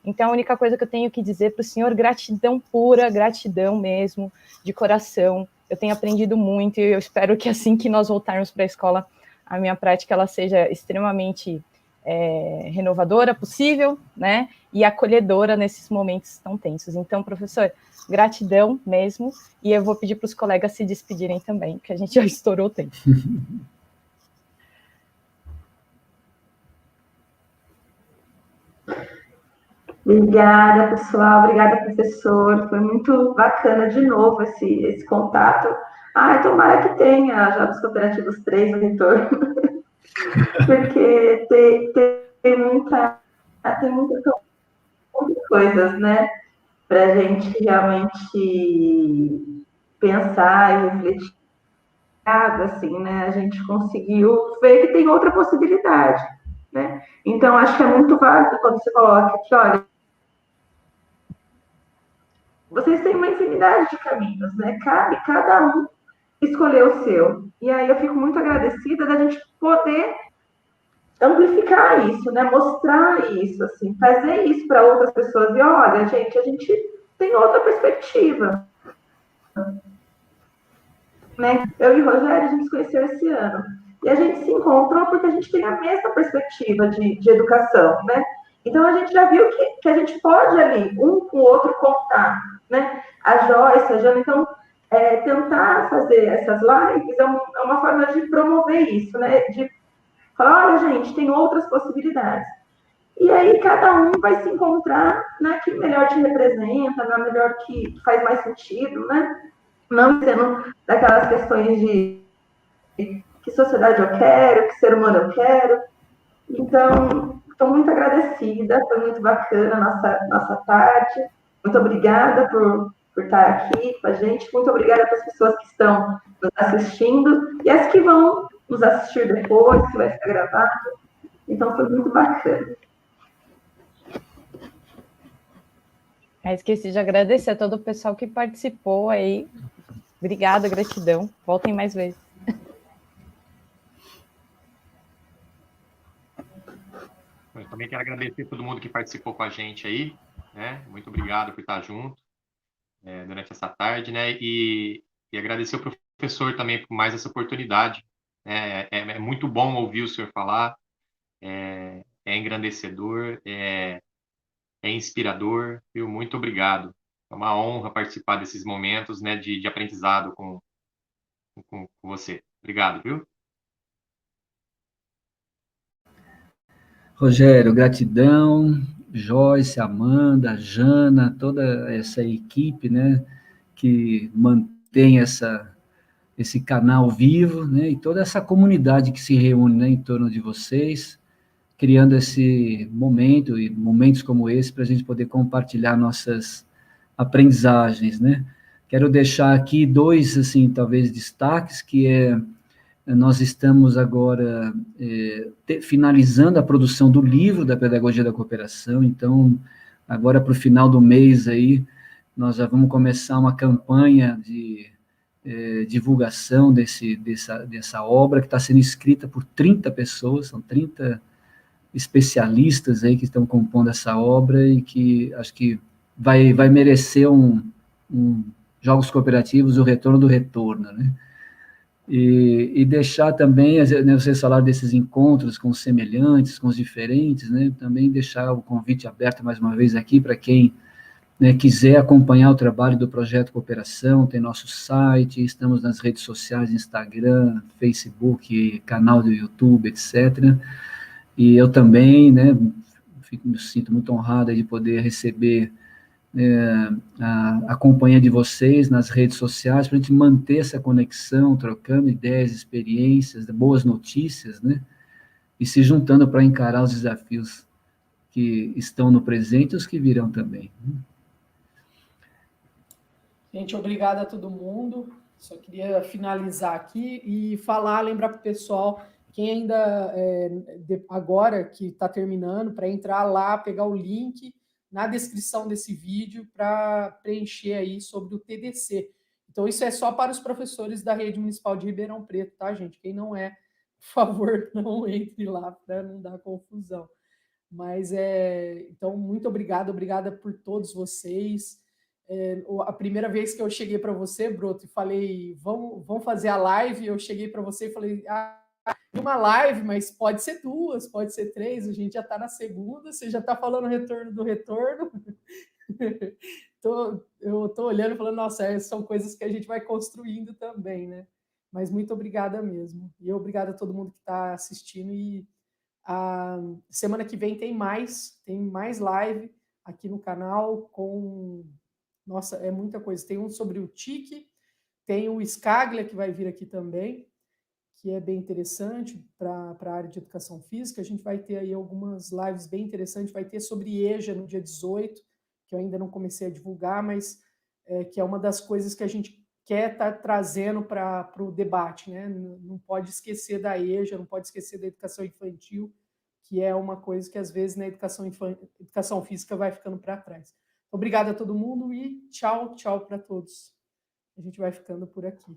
Então, a única coisa que eu tenho que dizer para o senhor, gratidão pura, gratidão mesmo, de coração, eu tenho aprendido muito, e eu espero que assim que nós voltarmos para a escola, a minha prática ela seja extremamente renovadora possível, né, e acolhedora nesses momentos tão tensos. Então, professor, gratidão mesmo, e eu vou pedir para os colegas se despedirem também, porque a gente já estourou o tempo. Obrigada, pessoal. Obrigada, professor. Foi muito bacana de novo esse contato. Tomara que tenha Jogos Cooperativos 3 no retorno, porque tem muitas coisas, né, para a gente realmente pensar e refletir, assim, né? A gente conseguiu ver que tem outra possibilidade, né? Então, acho que é muito válido quando você coloca que, olha, vocês têm uma infinidade de caminhos, né? Cabe cada um escolher o seu. E aí eu fico muito agradecida da gente poder amplificar isso, né? Mostrar isso, assim, fazer isso para outras pessoas. E olha, gente, a gente tem outra perspectiva, né? Eu e o Rogério, a gente se conheceu esse ano. E a gente se encontrou porque a gente tem a mesma perspectiva de educação, né? Então, a gente já viu que a gente pode ali, um com o outro, contar, né? A Joyce, a Jana, então, tentar fazer essas lives é uma forma de promover isso, né? De falar, olha, gente, tem outras possibilidades. E aí, cada um vai se encontrar na que melhor te representa, na melhor que faz mais sentido, né? Não sendo daquelas questões de que sociedade eu quero, que ser humano eu quero. Então, estou muito agradecida, foi muito bacana a nossa tarde. Muito obrigada por estar aqui com a gente. Muito obrigada para as pessoas que estão nos assistindo e as que vão nos assistir depois, que vai ficar gravado. Então, foi muito bacana. Esqueci de agradecer a todo o pessoal que participou aí. Obrigada, gratidão. Voltem mais vezes. Eu também quero agradecer a todo mundo que participou com a gente aí, né? Muito obrigado por estar junto durante essa tarde, né? E agradecer ao professor também por mais essa oportunidade. É muito bom ouvir o senhor falar, é engrandecedor, é inspirador, viu? Muito obrigado. É uma honra participar desses momentos, né, de aprendizado com você. Obrigado, viu? Rogério, gratidão. Joyce, Amanda, Jana, toda essa equipe, né, que mantém esse canal vivo, né, e toda essa comunidade que se reúne, né, em torno de vocês, criando esse momento e momentos como esse para a gente poder compartilhar nossas aprendizagens, né. Quero deixar aqui dois, assim, talvez destaques, que nós estamos agora finalizando a produção do livro da Pedagogia da Cooperação, então, agora para o final do mês aí, nós já vamos começar uma campanha de divulgação dessa obra, que está sendo escrita por 30 pessoas, são 30 especialistas aí que estão compondo essa obra e que acho que vai merecer um Jogos Cooperativos, o retorno do retorno, né? E deixar também, né, vocês falaram desses encontros com os semelhantes, com os diferentes, né, também deixar o convite aberto mais uma vez aqui para quem, né, quiser acompanhar o trabalho do Projeto Cooperação, tem nosso site, estamos nas redes sociais, Instagram, Facebook, canal do YouTube, etc. E eu também, né, me sinto muito honrado de poder receber a companhia de vocês nas redes sociais, para a gente manter essa conexão, trocando ideias, experiências, boas notícias, né? E se juntando para encarar os desafios que estão no presente e os que virão também. Gente, obrigado a todo mundo. Só queria finalizar aqui e lembrar para o pessoal, quem ainda, agora que está terminando, para entrar lá, pegar o link na descrição desse vídeo para preencher aí sobre o TDC. Então, isso é só para os professores da Rede Municipal de Ribeirão Preto, tá, gente? Quem não é, por favor, não entre lá para não dar confusão. Mas, então, muito obrigada por todos vocês. A primeira vez que eu cheguei para você, Broto, e falei, vamos fazer a live, eu cheguei para você e falei, uma live, mas pode ser 2, pode ser 3, a gente já está na segunda, você já está falando retorno do retorno. Eu estou olhando e falando, nossa, são coisas que a gente vai construindo também, né? Mas muito obrigada mesmo. E obrigada a todo mundo que está assistindo. E a semana que vem tem mais live aqui no canal com... Nossa, é muita coisa. Tem um sobre o TIC, tem o Scaglia, que vai vir aqui também, que é bem interessante para a área de educação física. A gente vai ter aí algumas lives bem interessantes. Vai ter sobre EJA no dia 18, que eu ainda não comecei a divulgar, mas que é uma das coisas que a gente quer estar trazendo para o debate, né? Não pode esquecer da EJA, não pode esquecer da educação infantil, que é uma coisa que às vezes na educação física vai ficando para trás. Obrigada a todo mundo e tchau para todos. A gente vai ficando por aqui.